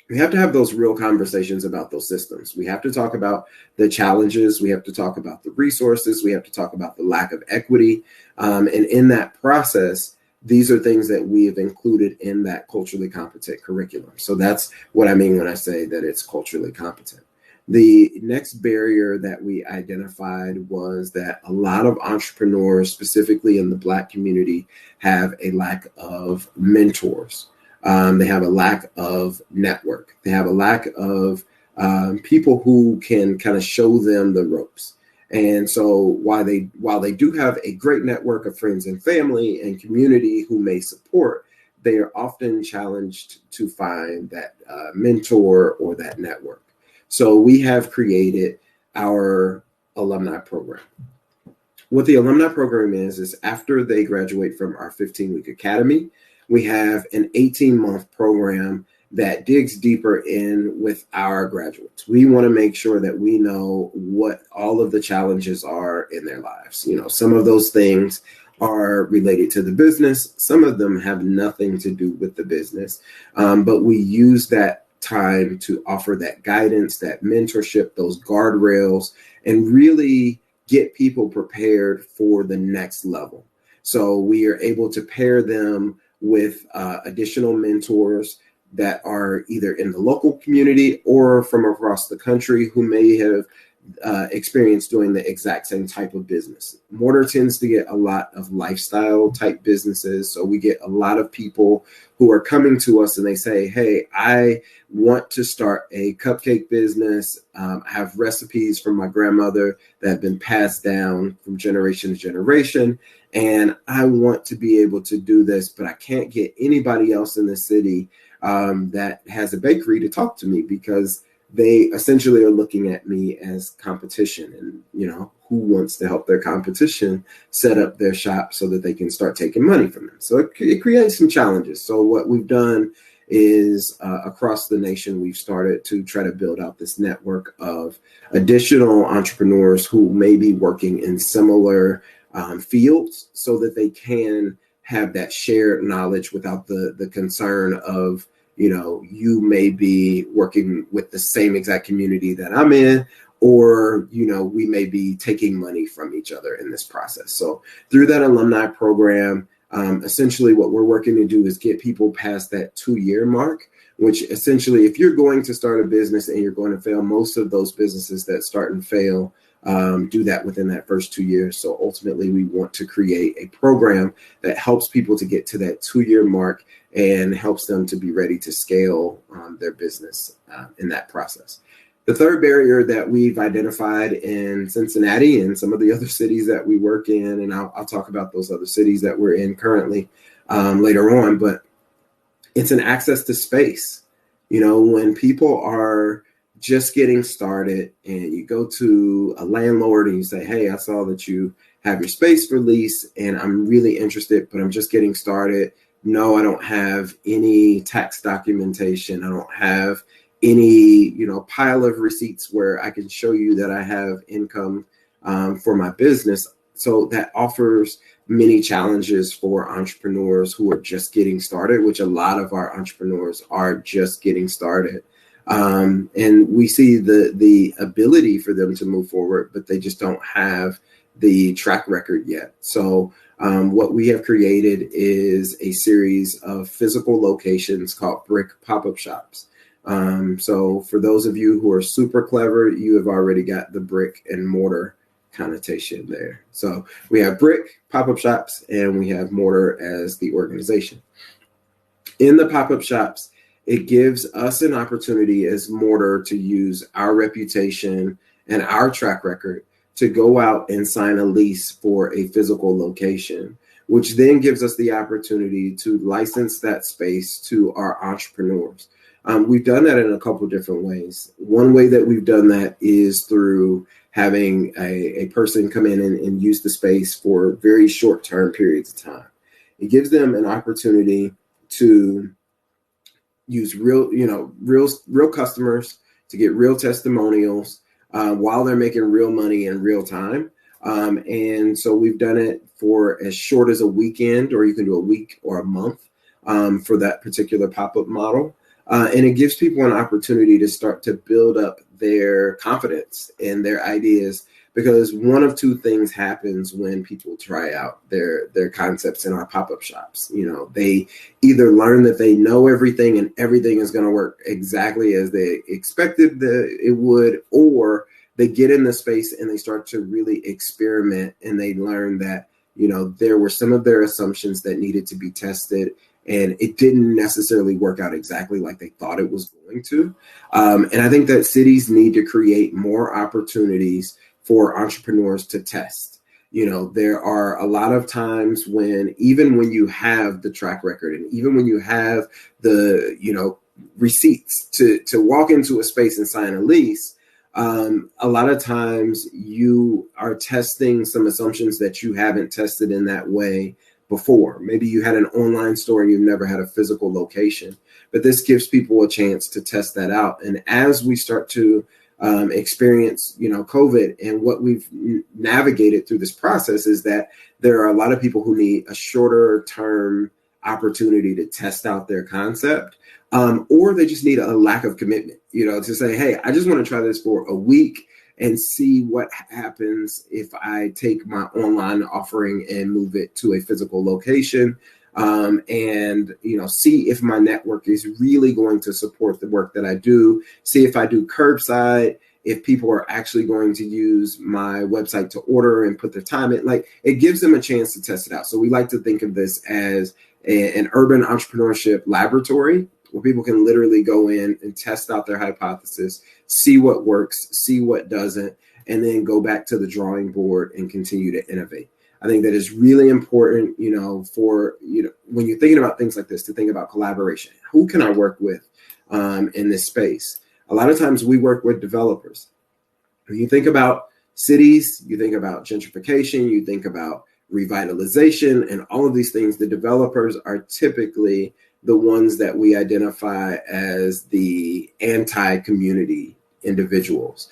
we have to have those real conversations about those systems. We have to talk about the challenges. We have to talk about the resources. We have to talk about the lack of equity. And in that process, these are things that we have included in that culturally competent curriculum. So that's what I mean when I say that it's culturally competent. The next barrier that we identified was that a lot of entrepreneurs, specifically in the Black community, have a lack of mentors. They have a lack of network. They have a lack of people who can kind of show them the ropes. And so while they do have a great network of friends and family and community who may support, they are often challenged to find that mentor or that network. So we have created our Alumni Program. What the Alumni Program is after they graduate from our 15-week academy, we have an 18-month program that digs deeper in with our graduates. We want to make sure that we know what all of the challenges are in their lives. Some of those things are related to the business. Some of them have nothing to do with the business. But we use that time to offer that guidance, that mentorship, those guardrails, and really get people prepared for the next level. So we are able to pair them with additional mentors that are either in the local community or from across the country who may have experience doing the exact same type of business. Mortar tends to get a lot of lifestyle type businesses. So we get a lot of people who are coming to us and they say, hey, I want to start a cupcake business. I have recipes from my grandmother that have been passed down from generation to generation. And I want to be able to do this, but I can't get anybody else in the city that has a bakery to talk to me, because they essentially are looking at me as competition. And, you know, who wants to help their competition set up their shop so that they can start taking money from them? So it creates some challenges. So what we've done is across the nation, we've started to try to build out this network of additional entrepreneurs who may be working in similar fields, so that they can have that shared knowledge without the concern of, you know, you may be working with the same exact community that I'm in, or, you know, we may be taking money from each other in this process. So through that alumni program, essentially what we're working to do is get people past that 2-year mark, which essentially, if you're going to start a business and you're going to fail, most of those businesses that start and fail do that within that first 2 years. So ultimately, we want to create a program that helps people to get to that 2-year mark and helps them to be ready to scale their business in that process. The third barrier that we've identified in Cincinnati and some of the other cities that we work in, and I'll talk about those other cities that we're in currently later on, but it's an access to space. You know, when people are just getting started and you go to a landlord and you say, hey, I saw that you have your space for lease and I'm really interested, but I'm just getting started. No, I don't have any tax documentation. I don't have any, you know, pile of receipts where I can show you that I have income for my business. So that offers many challenges for entrepreneurs who are just getting started, which a lot of our entrepreneurs are just getting started. And we see the ability for them to move forward, but they just don't have the track record yet. So what we have created is a series of physical locations called brick pop-up shops. So for those of you who are super clever, you have already got the brick and mortar connotation there. So we have brick pop-up shops and we have mortar as the organization. In the pop-up shops, it gives us an opportunity as mortar to use our reputation and our track record to go out and sign a lease for a physical location, which then gives us the opportunity to license that space to our entrepreneurs. We've done that in a couple of different ways. One way that we've done that is through having a person come in and use the space for very short-term periods of time. It gives them an opportunity to use real customers, to get real testimonials while they're making real money in real time. And so we've done it for as short as a weekend, or you can do a week or a month for that particular pop-up model. And it gives people an opportunity to start to build up their confidence in their ideas, because one of two things happens when people try out their concepts in our pop-up shops. You know, they either learn that they know everything and everything is going to work exactly as they expected that it would, or they get in the space and they start to really experiment and they learn that, you know, there were some of their assumptions that needed to be tested and it didn't necessarily work out exactly like they thought it was going to. And I think that cities need to create more opportunities for entrepreneurs to test. You know, there are a lot of times when, even when you have the track record and even when you have the, you know, receipts to walk into a space and sign a lease, a lot of times you are testing some assumptions that you haven't tested in that way before. Maybe you had an online store and you've never had a physical location, but this gives people a chance to test that out. And as we start to experience, you know, COVID, and what we've navigated through this process is that there are a lot of people who need a shorter term opportunity to test out their concept, or they just need a lack of commitment, you know, to say, hey, I just want to try this for a week and see what happens if I take my online offering and move it to a physical location. And, you know, see if my network is really going to support the work that I do. See if I do curbside, if people are actually going to use my website to order and put their time in. Like, it gives them a chance to test it out. So we like to think of this as an urban entrepreneurship laboratory where people can literally go in and test out their hypothesis, see what works, see what doesn't, and then go back to the drawing board and continue to innovate. I think that is really important, for, when you're thinking about things like this, to think about collaboration. Who can I work with in this space? A lot of times we work with developers. When you think about cities, you think about gentrification, you think about revitalization, and all of these things. The developers are typically the ones that we identify as the anti-community individuals.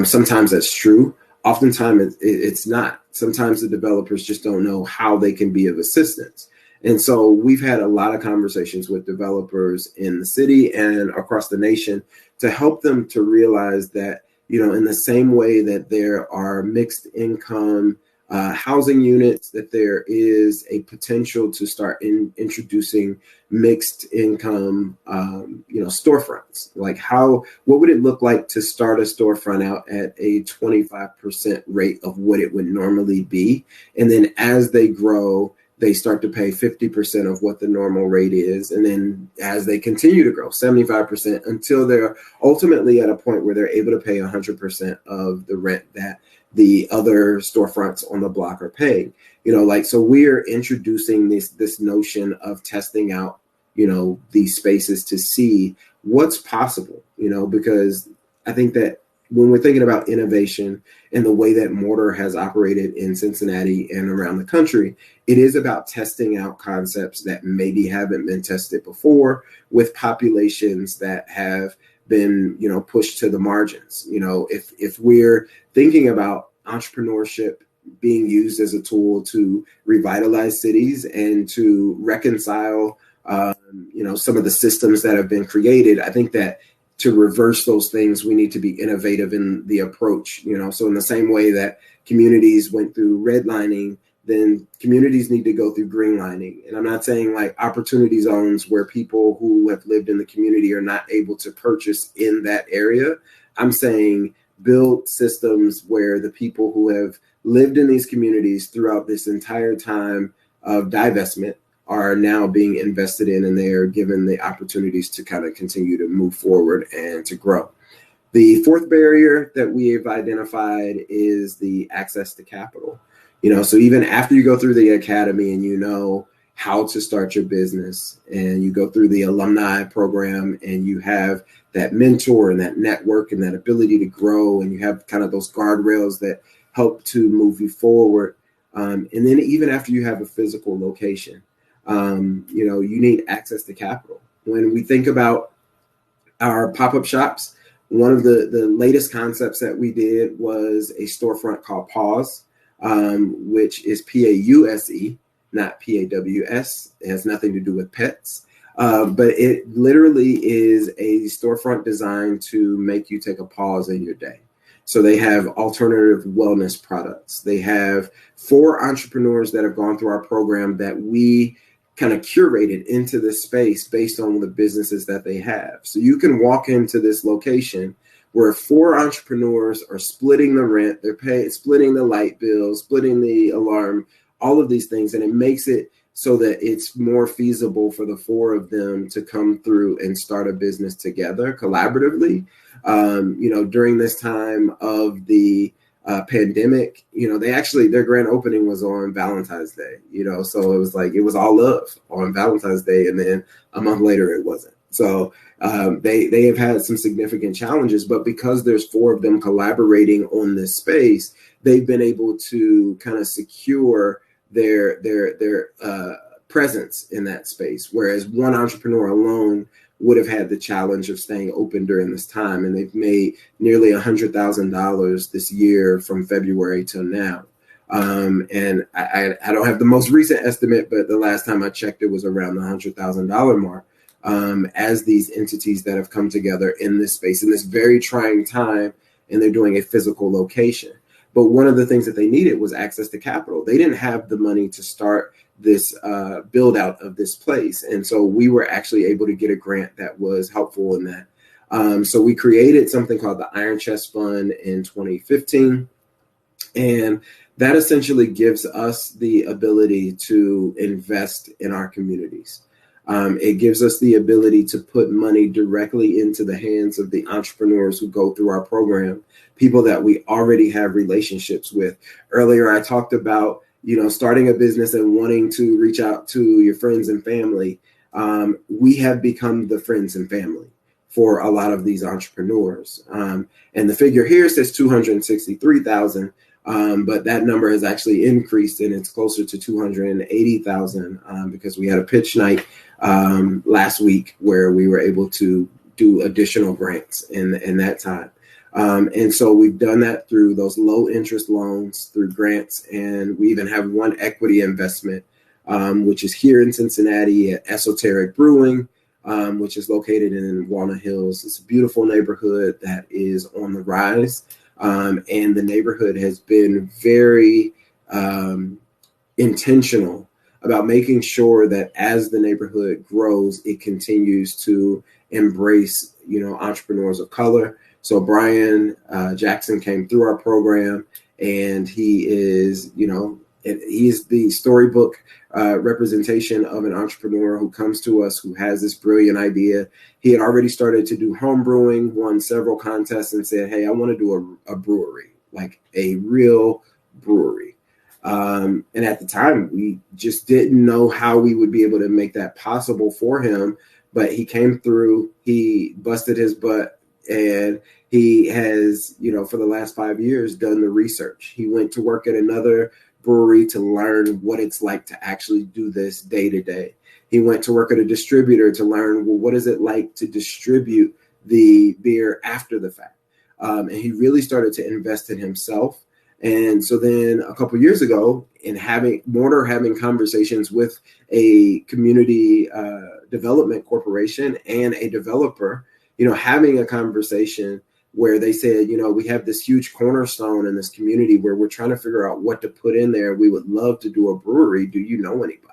Sometimes that's true. Oftentimes it's not. Sometimes the developers just don't know how they can be of assistance. And so we've had a lot of conversations with developers in the city and across the nation to help them to realize that, in the same way that there are mixed income housing units, that there is a potential to start introducing mixed income, storefronts. Like, what would it look like to start a storefront out at a 25% rate of what it would normally be? And then as they grow, they start to pay 50% of what the normal rate is. And then as they continue to grow, 75%, until they're ultimately at a point where they're able to pay 100% of the rent that the other storefronts on the block are paying. So we're introducing this notion of testing out, these spaces to see what's possible, because I think that when we're thinking about innovation and the way that mortar has operated in Cincinnati and around the country, it is about testing out concepts that maybe haven't been tested before with populations that have been, pushed to the margins. If we're thinking about entrepreneurship being used as a tool to revitalize cities and to reconcile, some of the systems that have been created, I think that to reverse those things, we need to be innovative in the approach. So in the same way that communities went through redlining, then communities need to go through greenlining. And I'm not saying like opportunity zones where people who have lived in the community are not able to purchase in that area. I'm saying build systems where the people who have lived in these communities throughout this entire time of divestment are now being invested in, and they are given the opportunities to kind of continue to move forward and to grow. The fourth barrier that we have identified is the access to capital. So even after you go through the academy and how to start your business, and you go through the Alumni Program and you have that mentor and that network and that ability to grow, and you have kind of those guardrails that help to move you forward. And then even after you have a physical location, you need access to capital. When we think about our pop-up shops, one of the latest concepts that we did was a storefront called Pause, which is PAUSE, not PAWS. It has nothing to do with pets. But it literally is a storefront designed to make you take a pause in your day. So they have alternative wellness products. They have 4 entrepreneurs that have gone through our program that we kind of curated into this space based on the businesses that they have. So you can walk into this location where 4 entrepreneurs are splitting the rent, they're splitting the light bill, splitting the alarm, all of these things. And it makes it so that it's more feasible for the 4 of them to come through and start a business together collaboratively. During this time of the pandemic, their grand opening was on Valentine's Day, so it was all love on Valentine's Day. And then a month later it wasn't. So they have had some significant challenges, but because there's 4 of them collaborating on this space, they've been able to kind of secure their presence in that space. Whereas one entrepreneur alone would have had the challenge of staying open during this time. And they've made nearly $100,000 this year from February till now. And I don't have the most recent estimate, but the last time I checked, it was around the $100,000 mark, as these entities that have come together in this space in this very trying time, and they're doing a physical location. But one of the things that they needed was access to capital. They didn't have the money to start this build out of this place. And so we were actually able to get a grant that was helpful in that. So we created something called the Iron Chest Fund in 2015. And that essentially gives us the ability to invest in our communities. It gives us the ability to put money directly into the hands of the entrepreneurs who go through our program, people that we already have relationships with. Earlier, I talked about, starting a business and wanting to reach out to your friends and family. We have become the friends and family for a lot of these entrepreneurs. And the figure here says 263,000. But that number has actually increased, and it's closer to 280,000 because we had a pitch night last week where we were able to do additional grants in that time. And so we've done that through those low interest loans, through grants, and we even have one equity investment, which is here in Cincinnati at Esoteric Brewing, which is located in Walnut Hills. It's a beautiful neighborhood that is on the rise. And the neighborhood has been very intentional about making sure that as the neighborhood grows, it continues to embrace, entrepreneurs of color. So Brian Jackson came through our program, and he is, he's the storybook representation of an entrepreneur who comes to us who has this brilliant idea. He had already started to do home brewing, won several contests, and said, hey, I want to do a brewery, like a real brewery. And at the time, we just didn't know how we would be able to make that possible for him. But he came through, he busted his butt, and he has, for the last 5 years, done the research. He went to work at another brewery to learn what it's like to actually do this day to day. He went to work at a distributor to learn, well, what is it like to distribute the beer after the fact? And he really started to invest in himself. And so then a couple of years ago, in having conversations with a community development corporation and a developer, having a conversation where they said, we have this huge cornerstone in this community where we're trying to figure out what to put in there. We would love to do a brewery. Do you know anybody?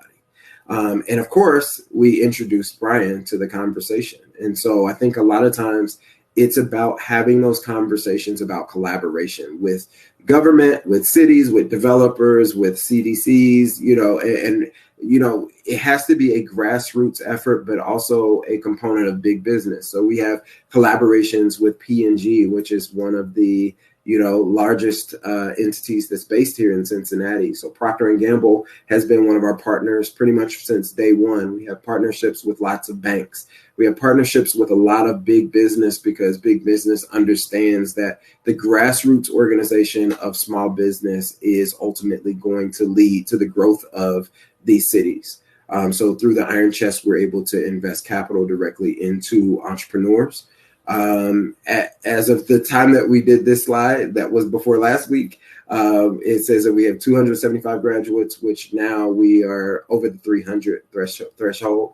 And of course, we introduced Brian to the conversation. And so I think a lot of times it's about having those conversations about collaboration with government, with cities, with developers, with CDCs, and it has to be a grassroots effort, but also a component of big business. So we have collaborations with P&G, which is one of the largest entities that's based here in Cincinnati. So Procter & Gamble has been one of our partners pretty much since day one. We have partnerships with lots of banks. We have partnerships with a lot of big business because big business understands that the grassroots organization of small business is ultimately going to lead to the growth of these cities. So through the Iron Chest, we're able to invest capital directly into entrepreneurs. As of the time that we did this slide, that was before last week, it says that we have 275 graduates, which now we are over the 300 threshold.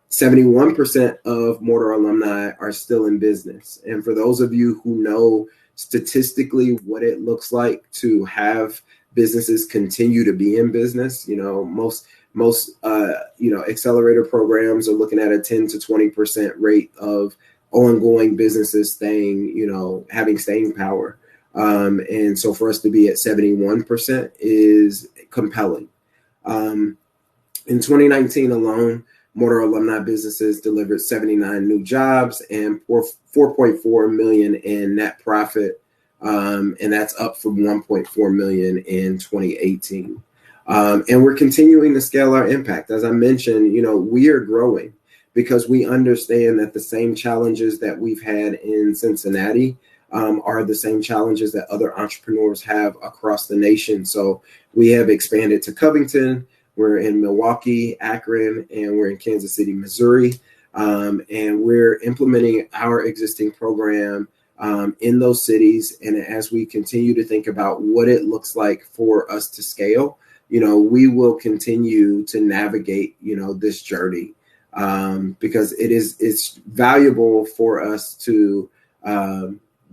71% of Mortar alumni are still in business. And for those of you who know statistically what it looks like to have businesses continue to be in business, most accelerator programs are looking at a 10 to 20% rate of ongoing businesses having staying power. And so for us to be at 71% is compelling. In 2019 alone, Mortar alumni businesses delivered 79 new jobs and 4.4 million in net profit. And that's up from 1.4 million in 2018. And we're continuing to scale our impact. As I mentioned, we are growing because we understand that the same challenges that we've had in Cincinnati are the same challenges that other entrepreneurs have across the nation. So we have expanded to Covington, we're in Milwaukee, Akron, and we're in Kansas City, Missouri. And we're implementing our existing program in those cities. And as we continue to think about what it looks like for us to scale, we will continue to navigate, this journey. Because it's valuable for us to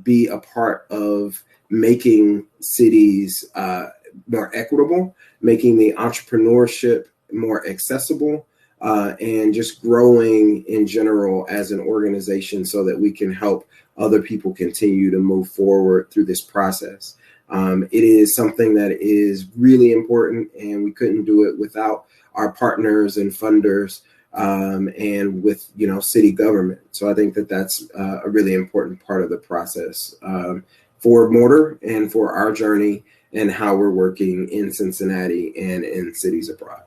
be a part of making cities more equitable, making the entrepreneurship more accessible, and just growing in general as an organization so that we can help other people continue to move forward through this process. It is something that is really important, and we couldn't do it without our partners and funders, and with, city government. So I think that that's a really important part of the process for Mortar and for our journey and how we're working in Cincinnati and in cities abroad.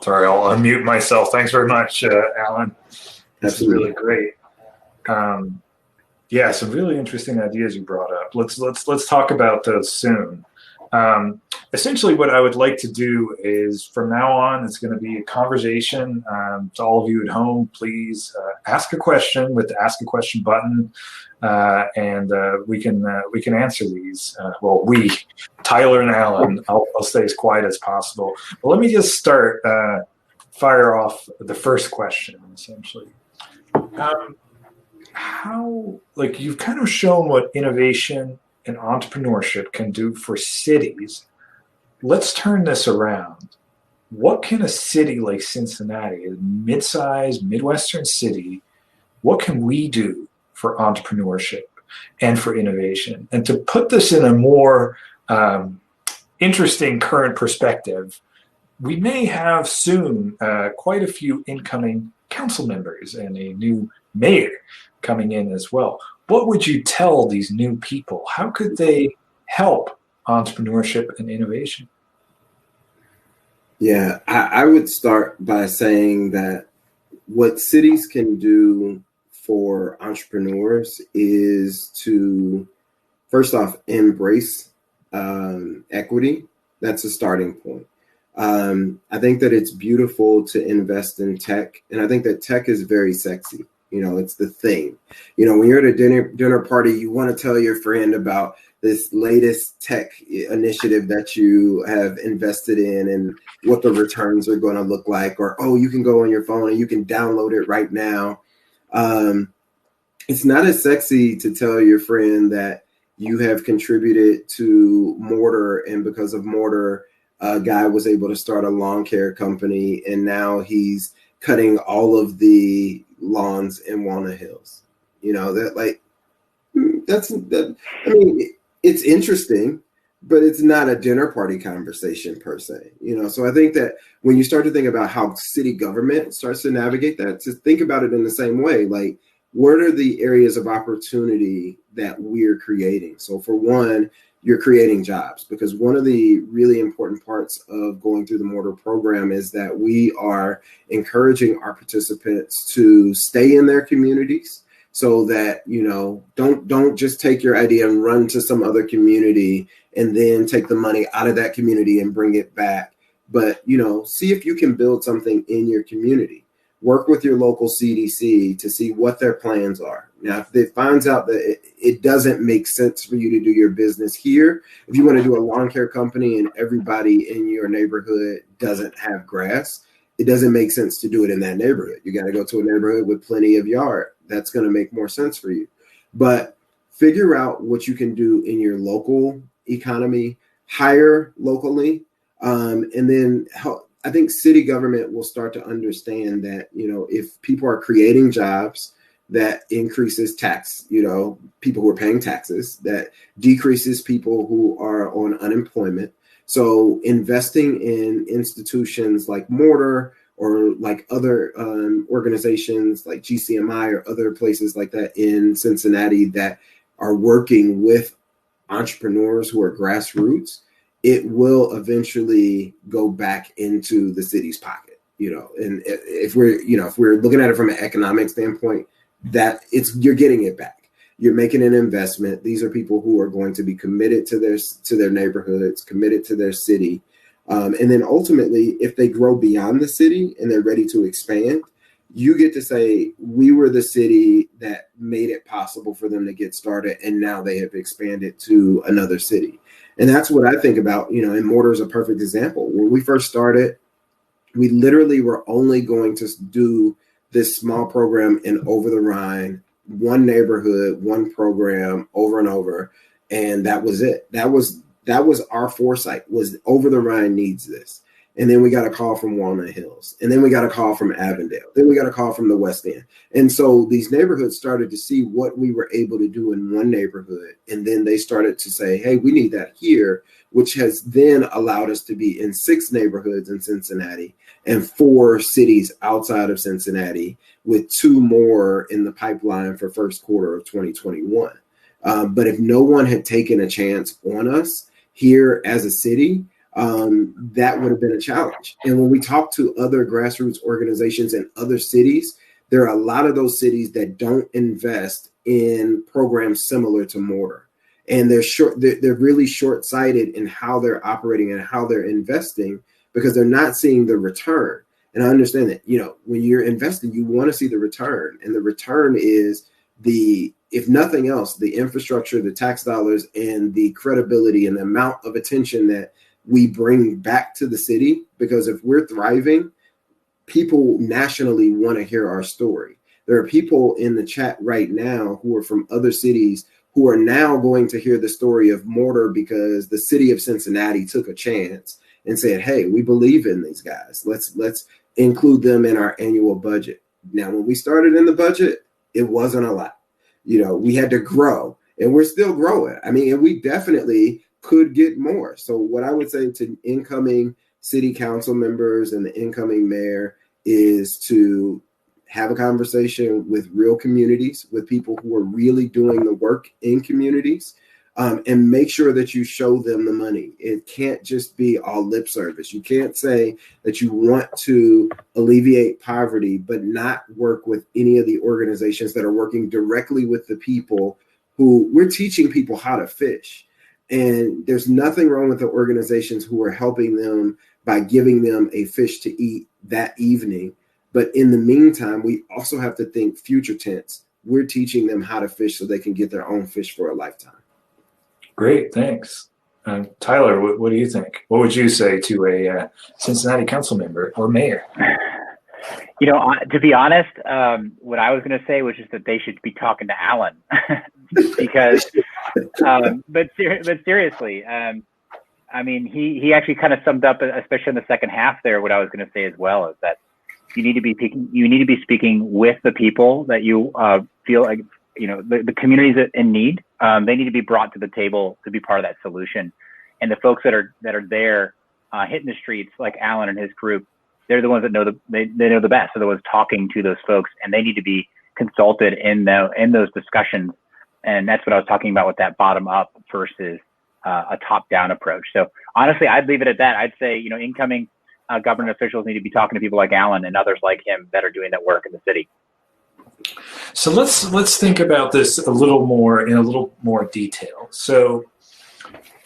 Sorry, I'll unmute myself. Thanks very much, Alan. This is really great. Yeah, some really interesting ideas you brought up. Let's talk about those soon. Essentially, what I would like to do is, from now on, it's going to be a conversation. To all of you at home, please ask a question with the Ask a Question button, and we can answer these. We, Tyler and Alan. I'll stay as quiet as possible. But let me just fire off the first question, essentially. How, you've kind of shown what innovation and entrepreneurship can do for cities. Let's turn this around. What can a city like Cincinnati, a mid-sized Midwestern city, what can we do for entrepreneurship and for innovation? And to put this in a more interesting current perspective, we may have soon quite a few incoming council members and a new mayor coming in as well. What would you tell these new people? How could they help entrepreneurship and innovation? Yeah, I would start by saying that what cities can do for entrepreneurs is to, first off, embrace equity. That's a starting point. I think that it's beautiful to invest in tech, and I think that tech is very sexy. It's the thing. When you're at a dinner party, you want to tell your friend about this latest tech initiative that you have invested in and what the returns are going to look like, or, oh, you can go on your phone and you can download it right now. It's not as sexy to tell your friend that you have contributed to Mortar, and because of Mortar, a guy was able to start a lawn care company, and now he's cutting all of the lawns in Walnut Hills. It's interesting, but it's not a dinner party conversation per se. So I think that when you start to think about how city government starts to navigate that, to think about it in the same way, what are the areas of opportunity that we're creating? So for one, you're creating jobs, because one of the really important parts of going through the Mortar program is that we are encouraging our participants to stay in their communities, so that, don't just take your idea and run to some other community and then take the money out of that community and bring it back. But, see if you can build something in your community. Work with your local CDC to see what their plans are. Now, if it finds out that it doesn't make sense for you to do your business here, if you want to do a lawn care company and everybody in your neighborhood doesn't have grass, it doesn't make sense to do it in that neighborhood. You got to go to a neighborhood with plenty of yard. That's going to make more sense for you. But figure out what you can do in your local economy, hire locally, and then help. I think city government will start to understand that, if people are creating jobs, that increases tax, people who are paying taxes, that decreases people who are on unemployment. So investing in institutions like Mortar, or like other organizations like GCMI or other places like that in Cincinnati that are working with entrepreneurs who are grassroots, it will eventually go back into the city's pocket, and if we're looking at it from an economic standpoint, that you're getting it back. You're making an investment. These are people who are going to be committed to their neighborhoods, committed to their city. And then ultimately, if they grow beyond the city and they're ready to expand, you get to say, we were the city that made it possible for them to get started, and now they have expanded to another city. And that's what I think about, and Mortar is a perfect example. When we first started, we literally were only going to do this small program in Over the Rhine, one neighborhood, one program over and over. And that was it. That was our foresight, was Over the Rhine needs this. And then we got a call from Walnut Hills. And then we got a call from Avondale. Then we got a call from the West End. And so these neighborhoods started to see what we were able to do in one neighborhood. And then they started to say, hey, we need that here, which has then allowed us to be in 6 neighborhoods in Cincinnati and 4 cities outside of Cincinnati, with 2 more in the pipeline for first quarter of 2021. But if no one had taken a chance on us here as a city, that would have been a challenge. And when we talk to other grassroots organizations in other cities, there are a lot of those cities that don't invest in programs similar to Mortar. And they're really short-sighted in how they're operating and how they're investing, because they're not seeing the return. And I understand that, when you're investing, you want to see the return. And the return is if nothing else, the infrastructure, the tax dollars, and the credibility and the amount of attention that we bring back to the city. Because if we're thriving, people nationally want to hear our story. There are people in the chat right now who are from other cities who are now going to hear the story of Mortar because the city of Cincinnati took a chance and said, hey, we believe in these guys. Let's include them in our annual budget. Now, when we started in the budget, it wasn't a lot. We had to grow, and we're still growing. I mean, and we definitely could get more. So what I would say to incoming city council members and the incoming mayor is to have a conversation with real communities, with people who are really doing the work in communities, and make sure that you show them the money. It can't just be all lip service. You can't say that you want to alleviate poverty, but not work with any of the organizations that are working directly with the people who we're teaching people how to fish. And there's nothing wrong with the organizations who are helping them by giving them a fish to eat that evening. But in the meantime, we also have to think future tense. We're teaching them how to fish so they can get their own fish for a lifetime. Great, thanks. Tyler, what do you think? What would you say to a Cincinnati council member or mayor? To be honest, what I was going to say was just that they should be talking to Alan, because, but seriously, I mean, he actually kind of summed up, especially in the second half there, what I was going to say as well, is that you need to be speaking with the people that you feel like, the communities in need. They need to be brought to the table to be part of that solution. And the folks that are there hitting the streets, like Alan and his group, they're the ones that know they know the best. They're the ones talking to those folks, and they need to be consulted in those discussions. And that's what I was talking about with that bottom up versus a top down approach. So honestly, I'd leave it at that. I'd say, incoming government officials need to be talking to people like Alan and others like him that are doing that work in the city. So let's think about this in a little more detail. So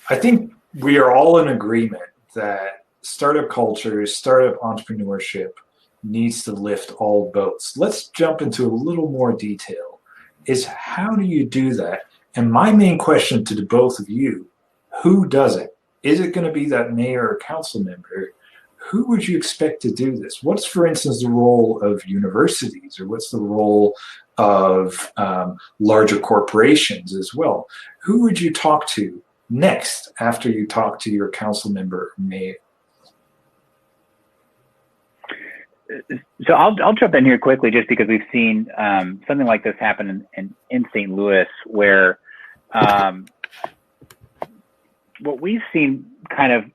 I think we are all in agreement that startup culture, startup entrepreneurship needs to lift all boats. Let's jump into a little more detail. Is how do you do that? And my main question to the both of you, who does it? Is it going to be that mayor or council member? Who would you expect to do this? What's, for instance, the role of universities, or what's the role of larger corporations as well? Who would you talk to next after you talk to your council member or mayor? So I'll jump in here quickly, just because we've seen something like this happen in St. Louis, where what we've seen kind of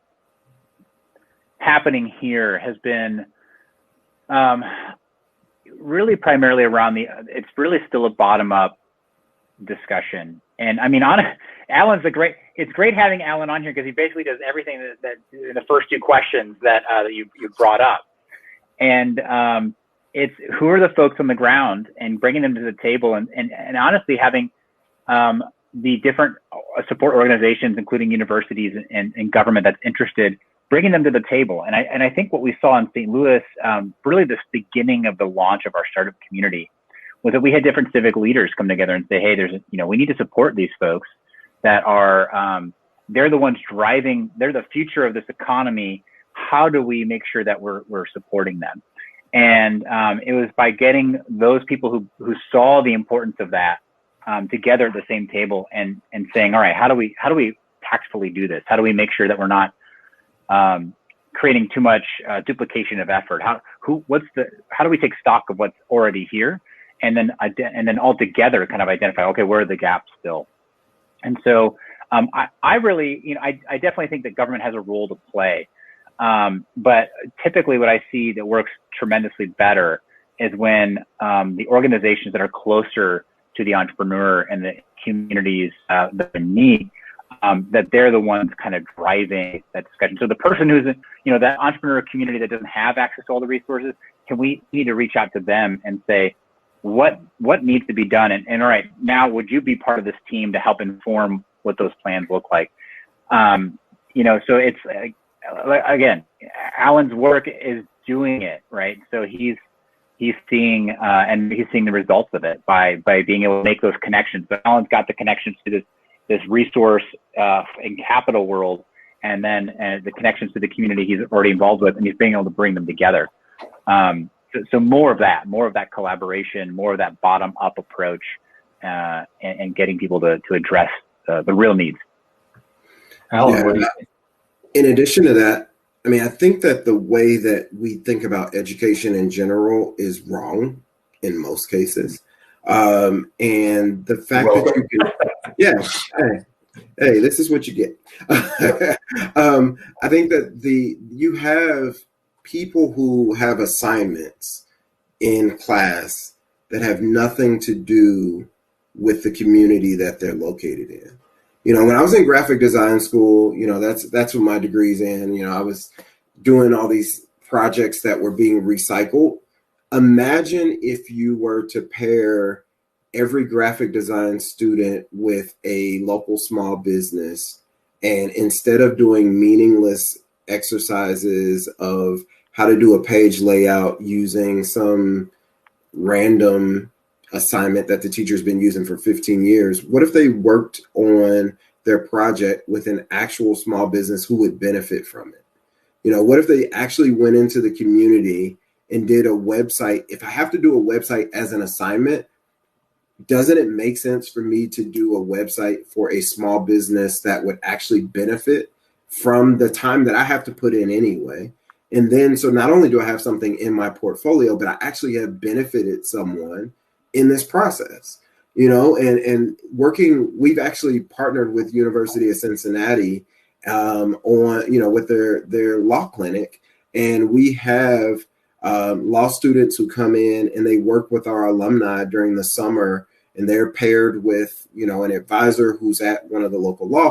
happening here has been really primarily around it's really still a bottom-up discussion. And I mean, it's great having Alan on here, because he basically does everything that in the first 2 questions that you brought up. And it's who are the folks on the ground, and bringing them to the table, and honestly having the different support organizations, including universities and government that's interested, bringing them to the table. And I think what we saw in St. Louis, really this beginning of the launch of our startup community, was that we had different civic leaders come together and say, hey, we need to support these folks that are, they're the ones driving, they're the future of this economy. How do we make sure that we're supporting them? And it was by getting those people who saw the importance of that together at the same table and saying, all right, how do we tactfully do this? How do we make sure that we're not creating too much duplication of effort? How do we take stock of what's already here, and then all together kind of identify, okay, where are the gaps still? And so I really, I definitely think that government has a role to play. But typically what I see that works tremendously better is when the organizations that are closer to the entrepreneur and the communities that they need, that they're the ones kind of driving that discussion. So the person who's, that entrepreneur community that doesn't have access to all the resources, we need to reach out to them and say, what needs to be done? And all right, now would you be part of this team to help inform what those plans look like? So it's, again, Alan's work is doing it, right? So he's seeing the results of it by being able to make those connections. But Alan's got the connections to this resource and capital world, and then the connections to the community he's already involved with, and he's being able to bring them together. So more of that collaboration, more of that bottom up approach, and getting people to address the real needs. Alan, in addition to that, I think that the way that we think about education in general is wrong in most cases. And the fact that you can, hey, this is what you get. I think that you have people who have assignments in class that have nothing to do with the community that they're located in. When I was in graphic design school, that's what my degree's in. I was doing all these projects that were being recycled. Imagine if you were to pair every graphic design student with a local small business, and instead of doing meaningless exercises of how to do a page layout using some random assignment that the teacher's been using for 15 years, what if they worked on their project with an actual small business who would benefit from it? What if they actually went into the community and did a website? If I have to do a website as an assignment, doesn't it make sense for me to do a website for a small business that would actually benefit from the time that I have to put in anyway? And then, so not only do I have something in my portfolio, but I actually have benefited someone in this process, and working, we've actually partnered with University of Cincinnati on, with their law clinic. And we have law students who come in and they work with our alumni during the summer, and they're paired with, an advisor who's at one of the local law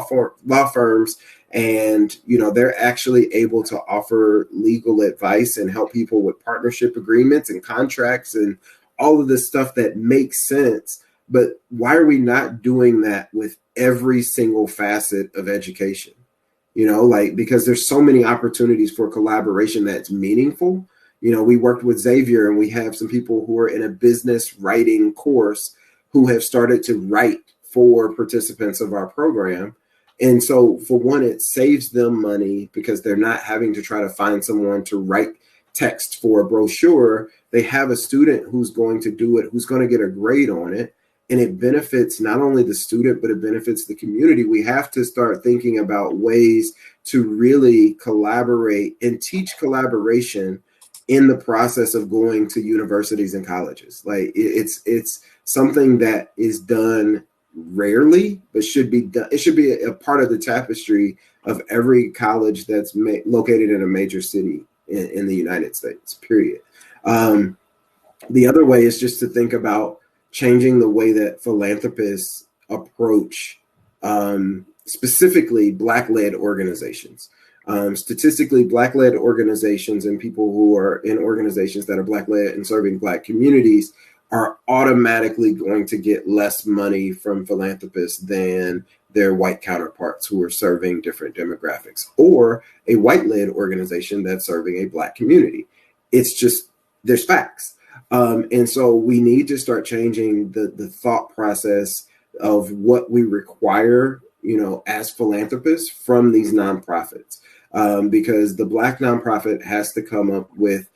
firms. And, they're actually able to offer legal advice and help people with partnership agreements and contracts and all of this stuff that makes sense. But why are we not doing that with every single facet of education? Because there's so many opportunities for collaboration that's meaningful. We worked with Xavier, and we have some people who are in a business writing course who have started to write for participants of our program. And so for one, it saves them money because they're not having to try to find someone to write text for a brochure. They have a student who's going to do it, who's going to get a grade on it. And it benefits not only the student, but it benefits the community. We have to start thinking about ways to really collaborate and teach collaboration in the process of going to universities and colleges. It's something that is done rarely, but should be done. It should be a part of the tapestry of every college that's located in a major city in the United States, period. The other way is just to think about changing the way that philanthropists approach specifically Black-led organizations. Statistically, Black-led organizations and people who are in organizations that are Black-led and serving Black communities are automatically going to get less money from philanthropists than their white counterparts who are serving different demographics, or a white-led organization that's serving a Black community. It's just, there's facts. And so we need to start changing the thought process of what we require, as philanthropists from these nonprofits, because the Black nonprofit has to come up with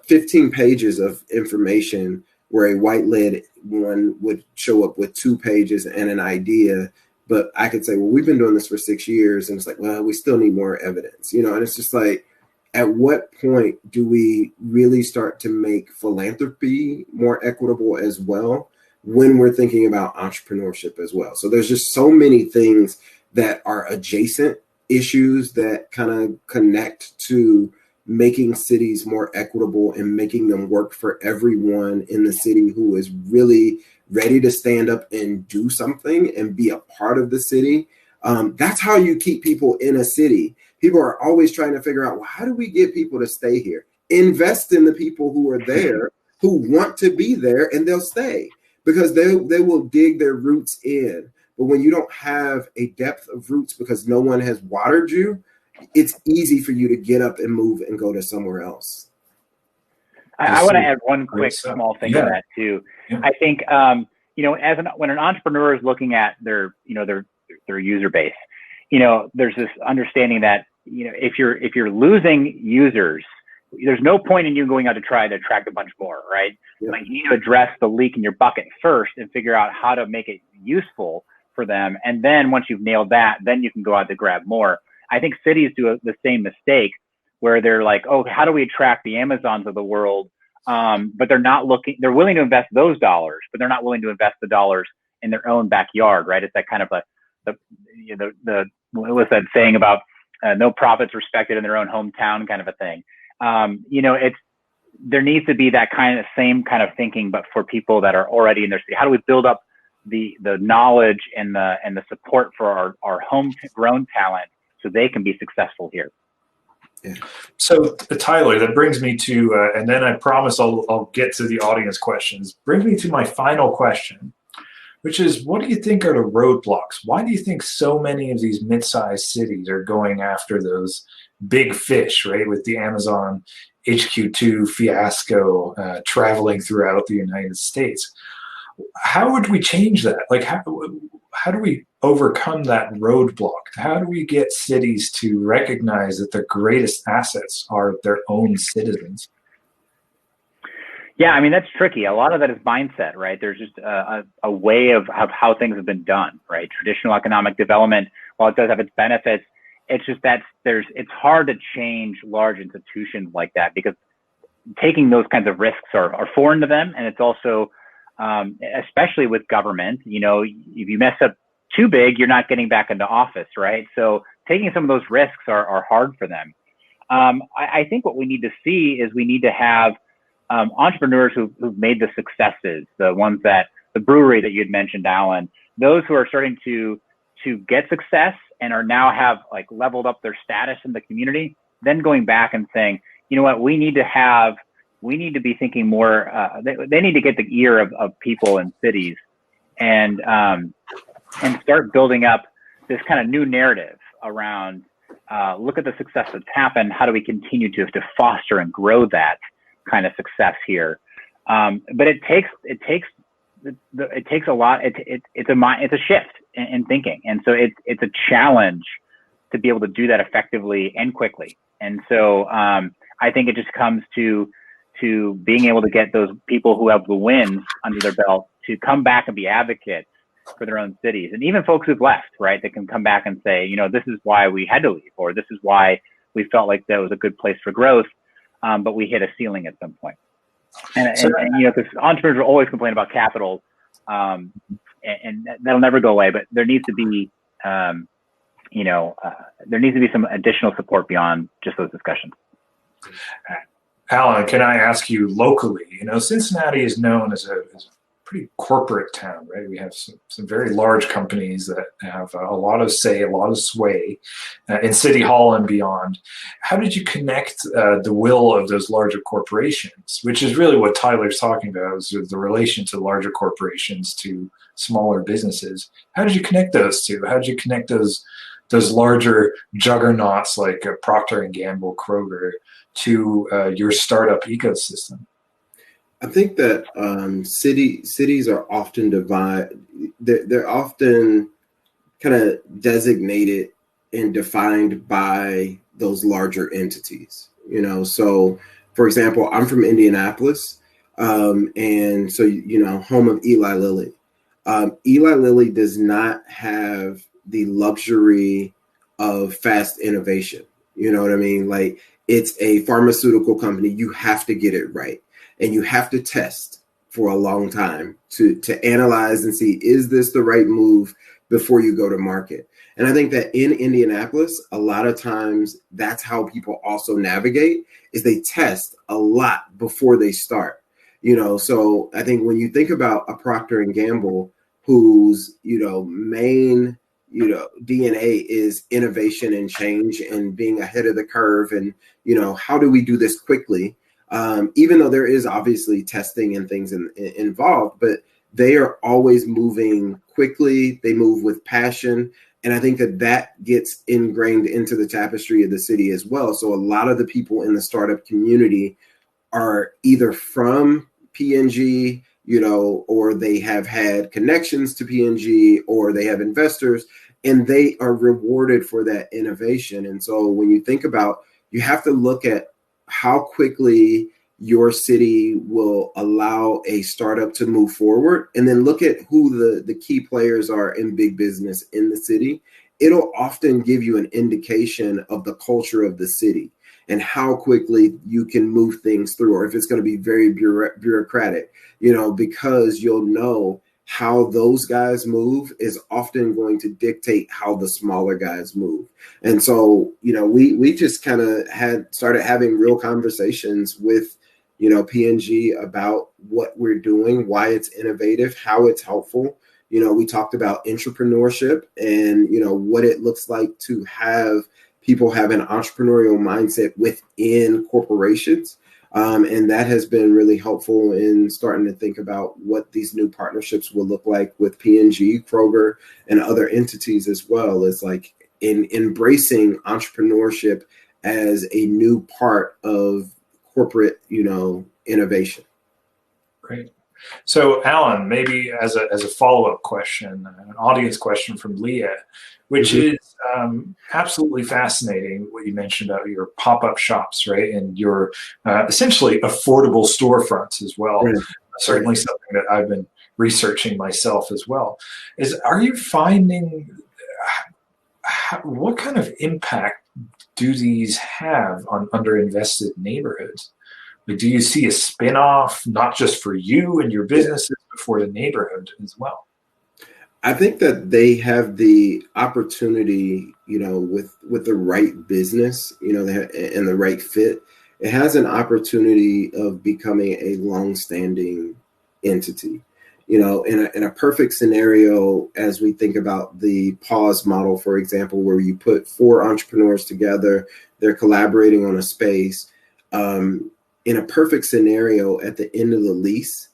15 pages of information where a white-led one would show up with 2 pages and an idea. But I could say, well, we've been doing this for 6 years. And it's like, well, we still need more evidence, and it's just like, at what point do we really start to make philanthropy more equitable as well when we're thinking about entrepreneurship as well? So there's just so many things that are adjacent issues that kind of connect to making cities more equitable and making them work for everyone in the city who is really ready to stand up and do something and be a part of the city. That's how you keep people in a city. People are always trying to figure out, well, how do we get people to stay here? Invest in the people who are there, who want to be there, and they'll stay because they will dig their roots in. But when you don't have a depth of roots because no one has watered you, it's easy for you to get up and move and go to somewhere else. I want to add one quick small thing to that too. Yeah. I think when an entrepreneur is looking at their user base, there's this understanding that if you're losing users, there's no point in you going out to try to attract a bunch more, right? Yeah. Like, you need to address the leak in your bucket first and figure out how to make it useful for them. And then once you've nailed that, then you can go out to grab more. I think cities do the same mistake where they're like, oh, how do we attract the Amazons of the world? But they're willing to invest those dollars, but they're not willing to invest the dollars in their own backyard, right? It's that kind of what was that saying about no profits respected in their own hometown kind of a thing. There needs to be that same kind of thinking, but for people that are already in their city. How do we build up the knowledge and the support for our homegrown talent so they can be successful here? Yeah. So Tyler, that brings me to, and then I promise I'll get to the audience questions. Brings me to my final question, which is, what do you think are the roadblocks? Why do you think so many of these mid-sized cities are going after those big fish, right? With the Amazon HQ2 fiasco traveling throughout the United States. How would we change that? Like, how do we overcome that roadblock? How do we get cities to recognize that their greatest assets are their own citizens? Yeah, I mean, that's tricky. A lot of that is mindset, right? There's just a way of how things have been done, right? Traditional economic development, while it does have its benefits, it's just that it's hard to change large institutions like that because taking those kinds of risks are foreign to them. And it's also, especially with government, if you mess up too big, you're not getting back into office, right? So taking some of those risks are hard for them. I think what we need to see is we need to have entrepreneurs who've made the successes, the brewery that you had mentioned, Alan, those who are starting to get success and are now have like leveled up their status in the community, then going back and saying, you know what, we need to be thinking more, they need to get the ear of people in cities and start building up this kind of new narrative around, look at the success that's happened. How do we continue to foster and grow that kind of success here? But it takes a lot. It's a shift in thinking. And so it's a challenge to be able to do that effectively and quickly. And so, I think it just comes to being able to get those people who have the wins under their belt to come back and be advocates for their own cities. And even folks who've left, right, they can come back and say, this is why we had to leave, or this is why we felt like that was a good place for growth. But we hit a ceiling at some point. And because entrepreneurs will always complain about capital, and that'll never go away, but there needs to be, there needs to be some additional support beyond just those discussions. Alan, can I ask you locally? Cincinnati is known as a pretty corporate town, right? We have some very large companies that have a lot of say, a lot of sway in City Hall and beyond. How did you connect the will of those larger corporations, which is really what Tyler's talking about, is the relation to larger corporations to smaller businesses? How did you connect those two? How did you connect those larger juggernauts like Procter & Gamble, Kroger, to your startup ecosystem? I think that cities are often divided. They're often kind of designated and defined by those larger entities. So, for example, I'm from Indianapolis. And so, home of Eli Lilly. Eli Lilly does not have the luxury of fast innovation. You know what I mean? Like, it's a pharmaceutical company. You have to get it right. And you have to test for a long time to analyze and see, is this the right move before you go to market? And I think that in Indianapolis, a lot of times that's how people also navigate, is they test a lot before they start. So I think when you think about a Procter & Gamble whose, main, DNA is innovation and change and being ahead of the curve, and, how do we do this quickly? Even though there is obviously testing and things involved, but they are always moving quickly. They move with passion. And I think that gets ingrained into the tapestry of the city as well. So a lot of the people in the startup community are either from P&G, or they have had connections to P&G, or they have investors, and they are rewarded for that innovation. And so when you think about, you have to look at how quickly your city will allow a startup to move forward, and then look at who the key players are in big business in the city. It'll often give you an indication of the culture of the city and how quickly you can move things through, or if it's going to be very bureaucratic, because you'll know how those guys move is often going to dictate how the smaller guys move. And so, we just kind of started having real conversations with, P&G about what we're doing, why it's innovative, how it's helpful. We talked about entrepreneurship and, what it looks like to have people have an entrepreneurial mindset within corporations. And that has been really helpful in starting to think about what these new partnerships will look like with P&G, Kroger, and other entities as well, as like in embracing entrepreneurship as a new part of corporate, innovation. Great. So, Alan, maybe as a follow-up question, an audience question from Leah, which is absolutely fascinating what you mentioned about your pop-up shops, right? And your essentially affordable storefronts as well. Right. Certainly something that I've been researching myself as well. Are you finding, what kind of impact do these have on underinvested neighborhoods? Like, do you see a spin-off, not just for you and your businesses, but for the neighborhood as well? I think that they have the opportunity, with the right business, and the right fit, it has an opportunity of becoming a long-standing entity. In a perfect scenario, as we think about the pause model, for example, where you put 4 entrepreneurs together, they're collaborating on a space. In a perfect scenario, at the end of the lease,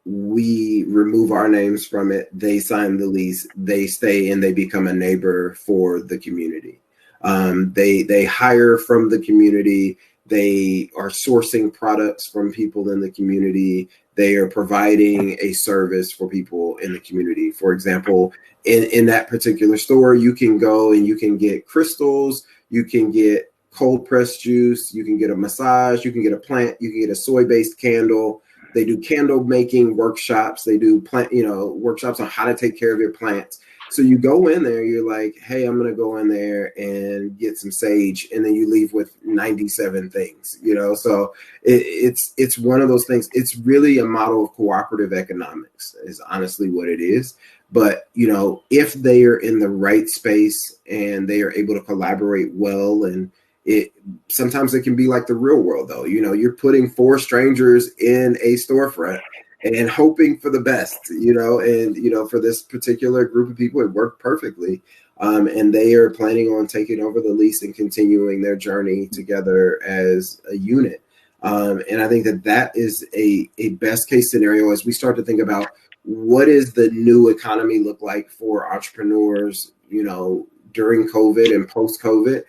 we remove our names from it. They sign the lease, they stay, and they become a neighbor for the community. They hire from the community. They are sourcing products from people in the community. They are providing a service for people in the community. For example, in that particular store, you can go and you can get crystals, you can get cold pressed juice, you can get a massage, you can get a plant, you can get a soy-based candle. They do candle making workshops. They do workshops on how to take care of your plants. So you go in there, you're like, hey, I'm going to go in there and get some sage. And then you leave with 97 things, so it's one of those things. It's really a model of cooperative economics is honestly what it is. But, if they are in the right space and they are able to collaborate well, and sometimes it can be like the real world, though. You're putting 4 strangers in a storefront and hoping for the best, and, for this particular group of people, it worked perfectly. And they are planning on taking over the lease and continuing their journey together as a unit. And I think that is a best case scenario as we start to think about what is the new economy look like for entrepreneurs, during COVID and post-COVID.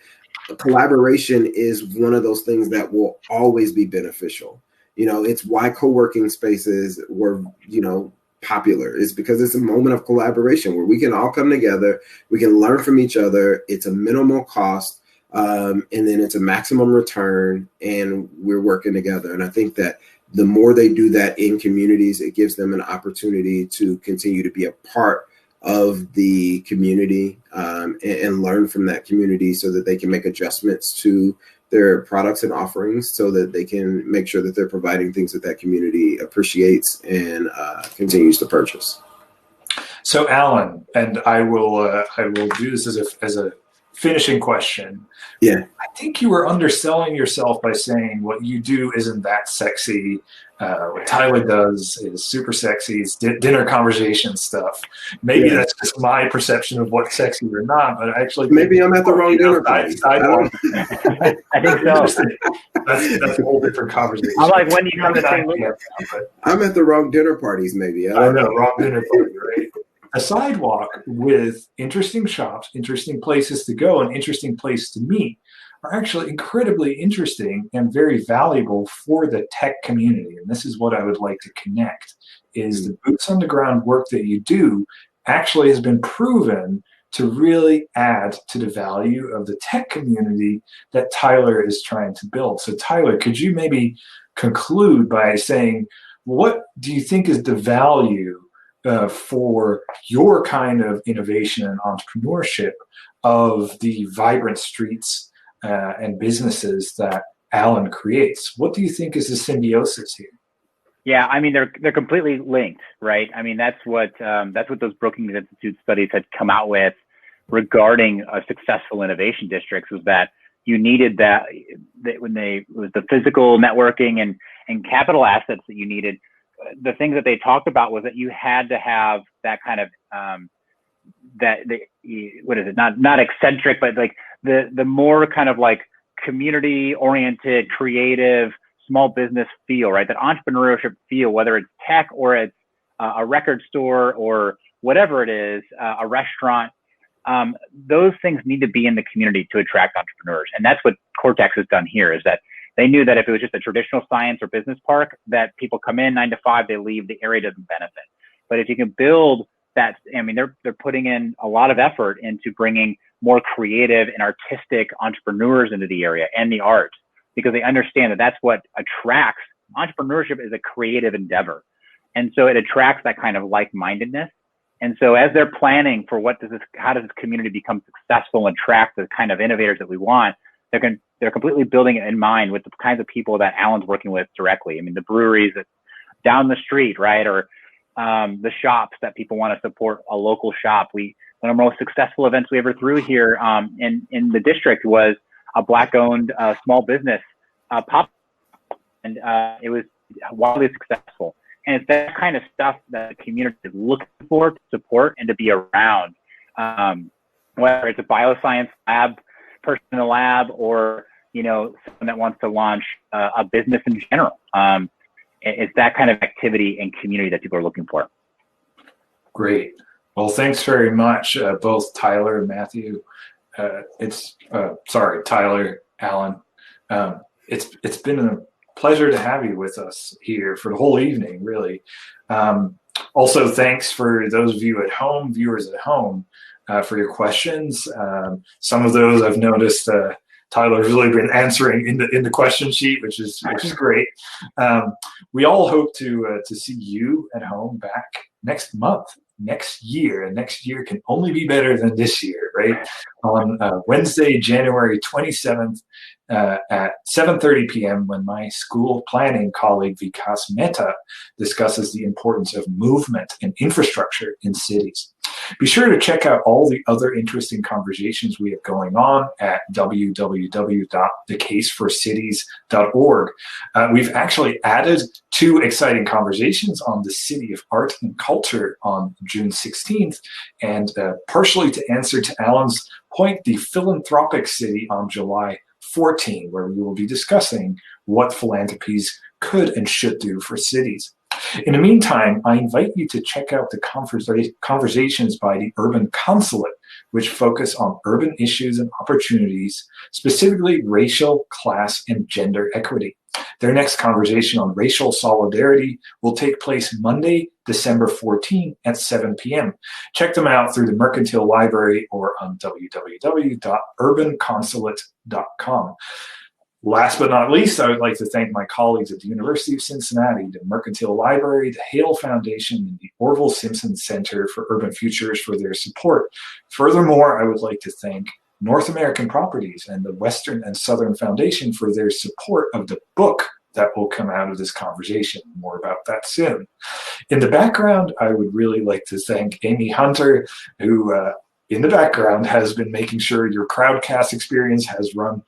Collaboration is one of those things that will always be beneficial. It's why co-working spaces were, popular, is because it's a moment of collaboration where we can all come together, we can learn from each other. It's a minimal cost, and then it's a maximum return, and we're working together. And I think the more they do that in communities, it gives them an opportunity to continue to be a part of the community, and learn from that community so that they can make adjustments to their products and offerings so that they can make sure that they're providing things that that community appreciates and continues to purchase. So Alan, and I will do this as a finishing question. Yeah. I think you were underselling yourself by saying what you do isn't that sexy. What Tyler does is super sexy. It's dinner conversation stuff. Maybe that's just my perception of what's sexy or not, but actually maybe I'm at the wrong dinner party. I think so. That's a whole different conversation. I'm like, when do you come to St. Louis? I'm at the wrong dinner parties, maybe. I know, wrong dinner party, right? A sidewalk with interesting shops, interesting places to go, and interesting place to meet are actually incredibly interesting and very valuable for the tech community. And this is what I would like to connect, is the boots on the ground work that you do actually has been proven to really add to the value of the tech community that Tyler is trying to build. So Tyler, could you maybe conclude by saying, what do you think is the value for your kind of innovation and entrepreneurship of the vibrant streets and businesses that Alan creates? What do you think is the symbiosis here? Yeah, I mean, they're completely linked, right? I mean, that's what those Brookings Institute studies had come out with regarding successful innovation districts, was that you needed that when it was the physical networking and capital assets that you needed. The things that they talked about was that you had to have that kind of not eccentric, but like the more kind of like community oriented, creative, small business feel, right? That entrepreneurship feel, whether it's tech or it's a record store or whatever it is, a restaurant. Those things need to be in the community to attract entrepreneurs, and that's what Cortex has done here. Is that they knew that if it was just a traditional science or business park, that people come in 9 to 5, they leave, the area doesn't benefit. But if you can build that, I mean, they're putting in a lot of effort into bringing more creative and artistic entrepreneurs into the area and the arts, because they understand that that's what attracts. Entrepreneurship is a creative endeavor. And so it attracts that kind of like-mindedness. And so as they're planning for how does this community become successful and attract the kind of innovators that we want, they're completely building it in mind with the kinds of people that Alan's working with directly. I mean, the breweries that down the street, right? Or the shops that people want to support a local shop. One of our most successful events we ever threw here in the district was a Black-owned small business pop, and it was wildly successful. And it's that kind of stuff that the community is looking for to support and to be around, whether it's a bioscience lab, person in the lab, or someone that wants to launch a business in general. It's that kind of activity and community that people are looking for. Great. Well, thanks very much, both Tyler and Matthew. Tyler, Alan. It's been a pleasure to have you with us here for the whole evening, really. Also, thanks for those of you viewers at home, for your questions. Some of those I've noticed Tyler's really been answering in the question sheet, which is great. We all hope to see you at home back next month, next year, and next year can only be better than this year, right? On Wednesday, January 27th at 7:30 p.m. when my school planning colleague Vikas Mehta discusses the importance of movement and infrastructure in cities. Be sure to check out all the other interesting conversations we have going on at www.thecaseforcities.org. We've actually added 2 exciting conversations on the City of Art and Culture on June 16th, and partially to answer to Alan's point, the Philanthropic City on July 14, where we will be discussing what philanthropies could and should do for cities. In the meantime, I invite you to check out the conversations by the Urban Consulate, which focus on urban issues and opportunities, specifically racial, class, and gender equity. Their next conversation on racial solidarity will take place Monday, December 14 at 7 p.m. Check them out through the Mercantile Library or on www.urbanconsulate.com. Last but not least, I would like to thank my colleagues at the University of Cincinnati, the Mercantile Library, the Hale Foundation, and the Orville Simpson Center for Urban Futures for their support. Furthermore, I would like to thank North American Properties and the Western and Southern Foundation for their support of the book that will come out of this conversation. More about that soon. In the background, I would really like to thank Amy Hunter, who in the background has been making sure your Crowdcast experience has run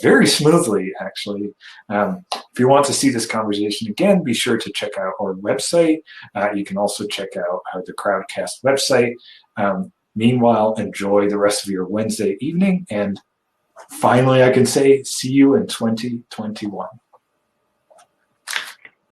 very smoothly, actually. If you want to see this conversation again, be sure to check out our website. You can also check out the Crowdcast website. Meanwhile, enjoy the rest of your Wednesday evening. And finally, I can say, see you in 2021.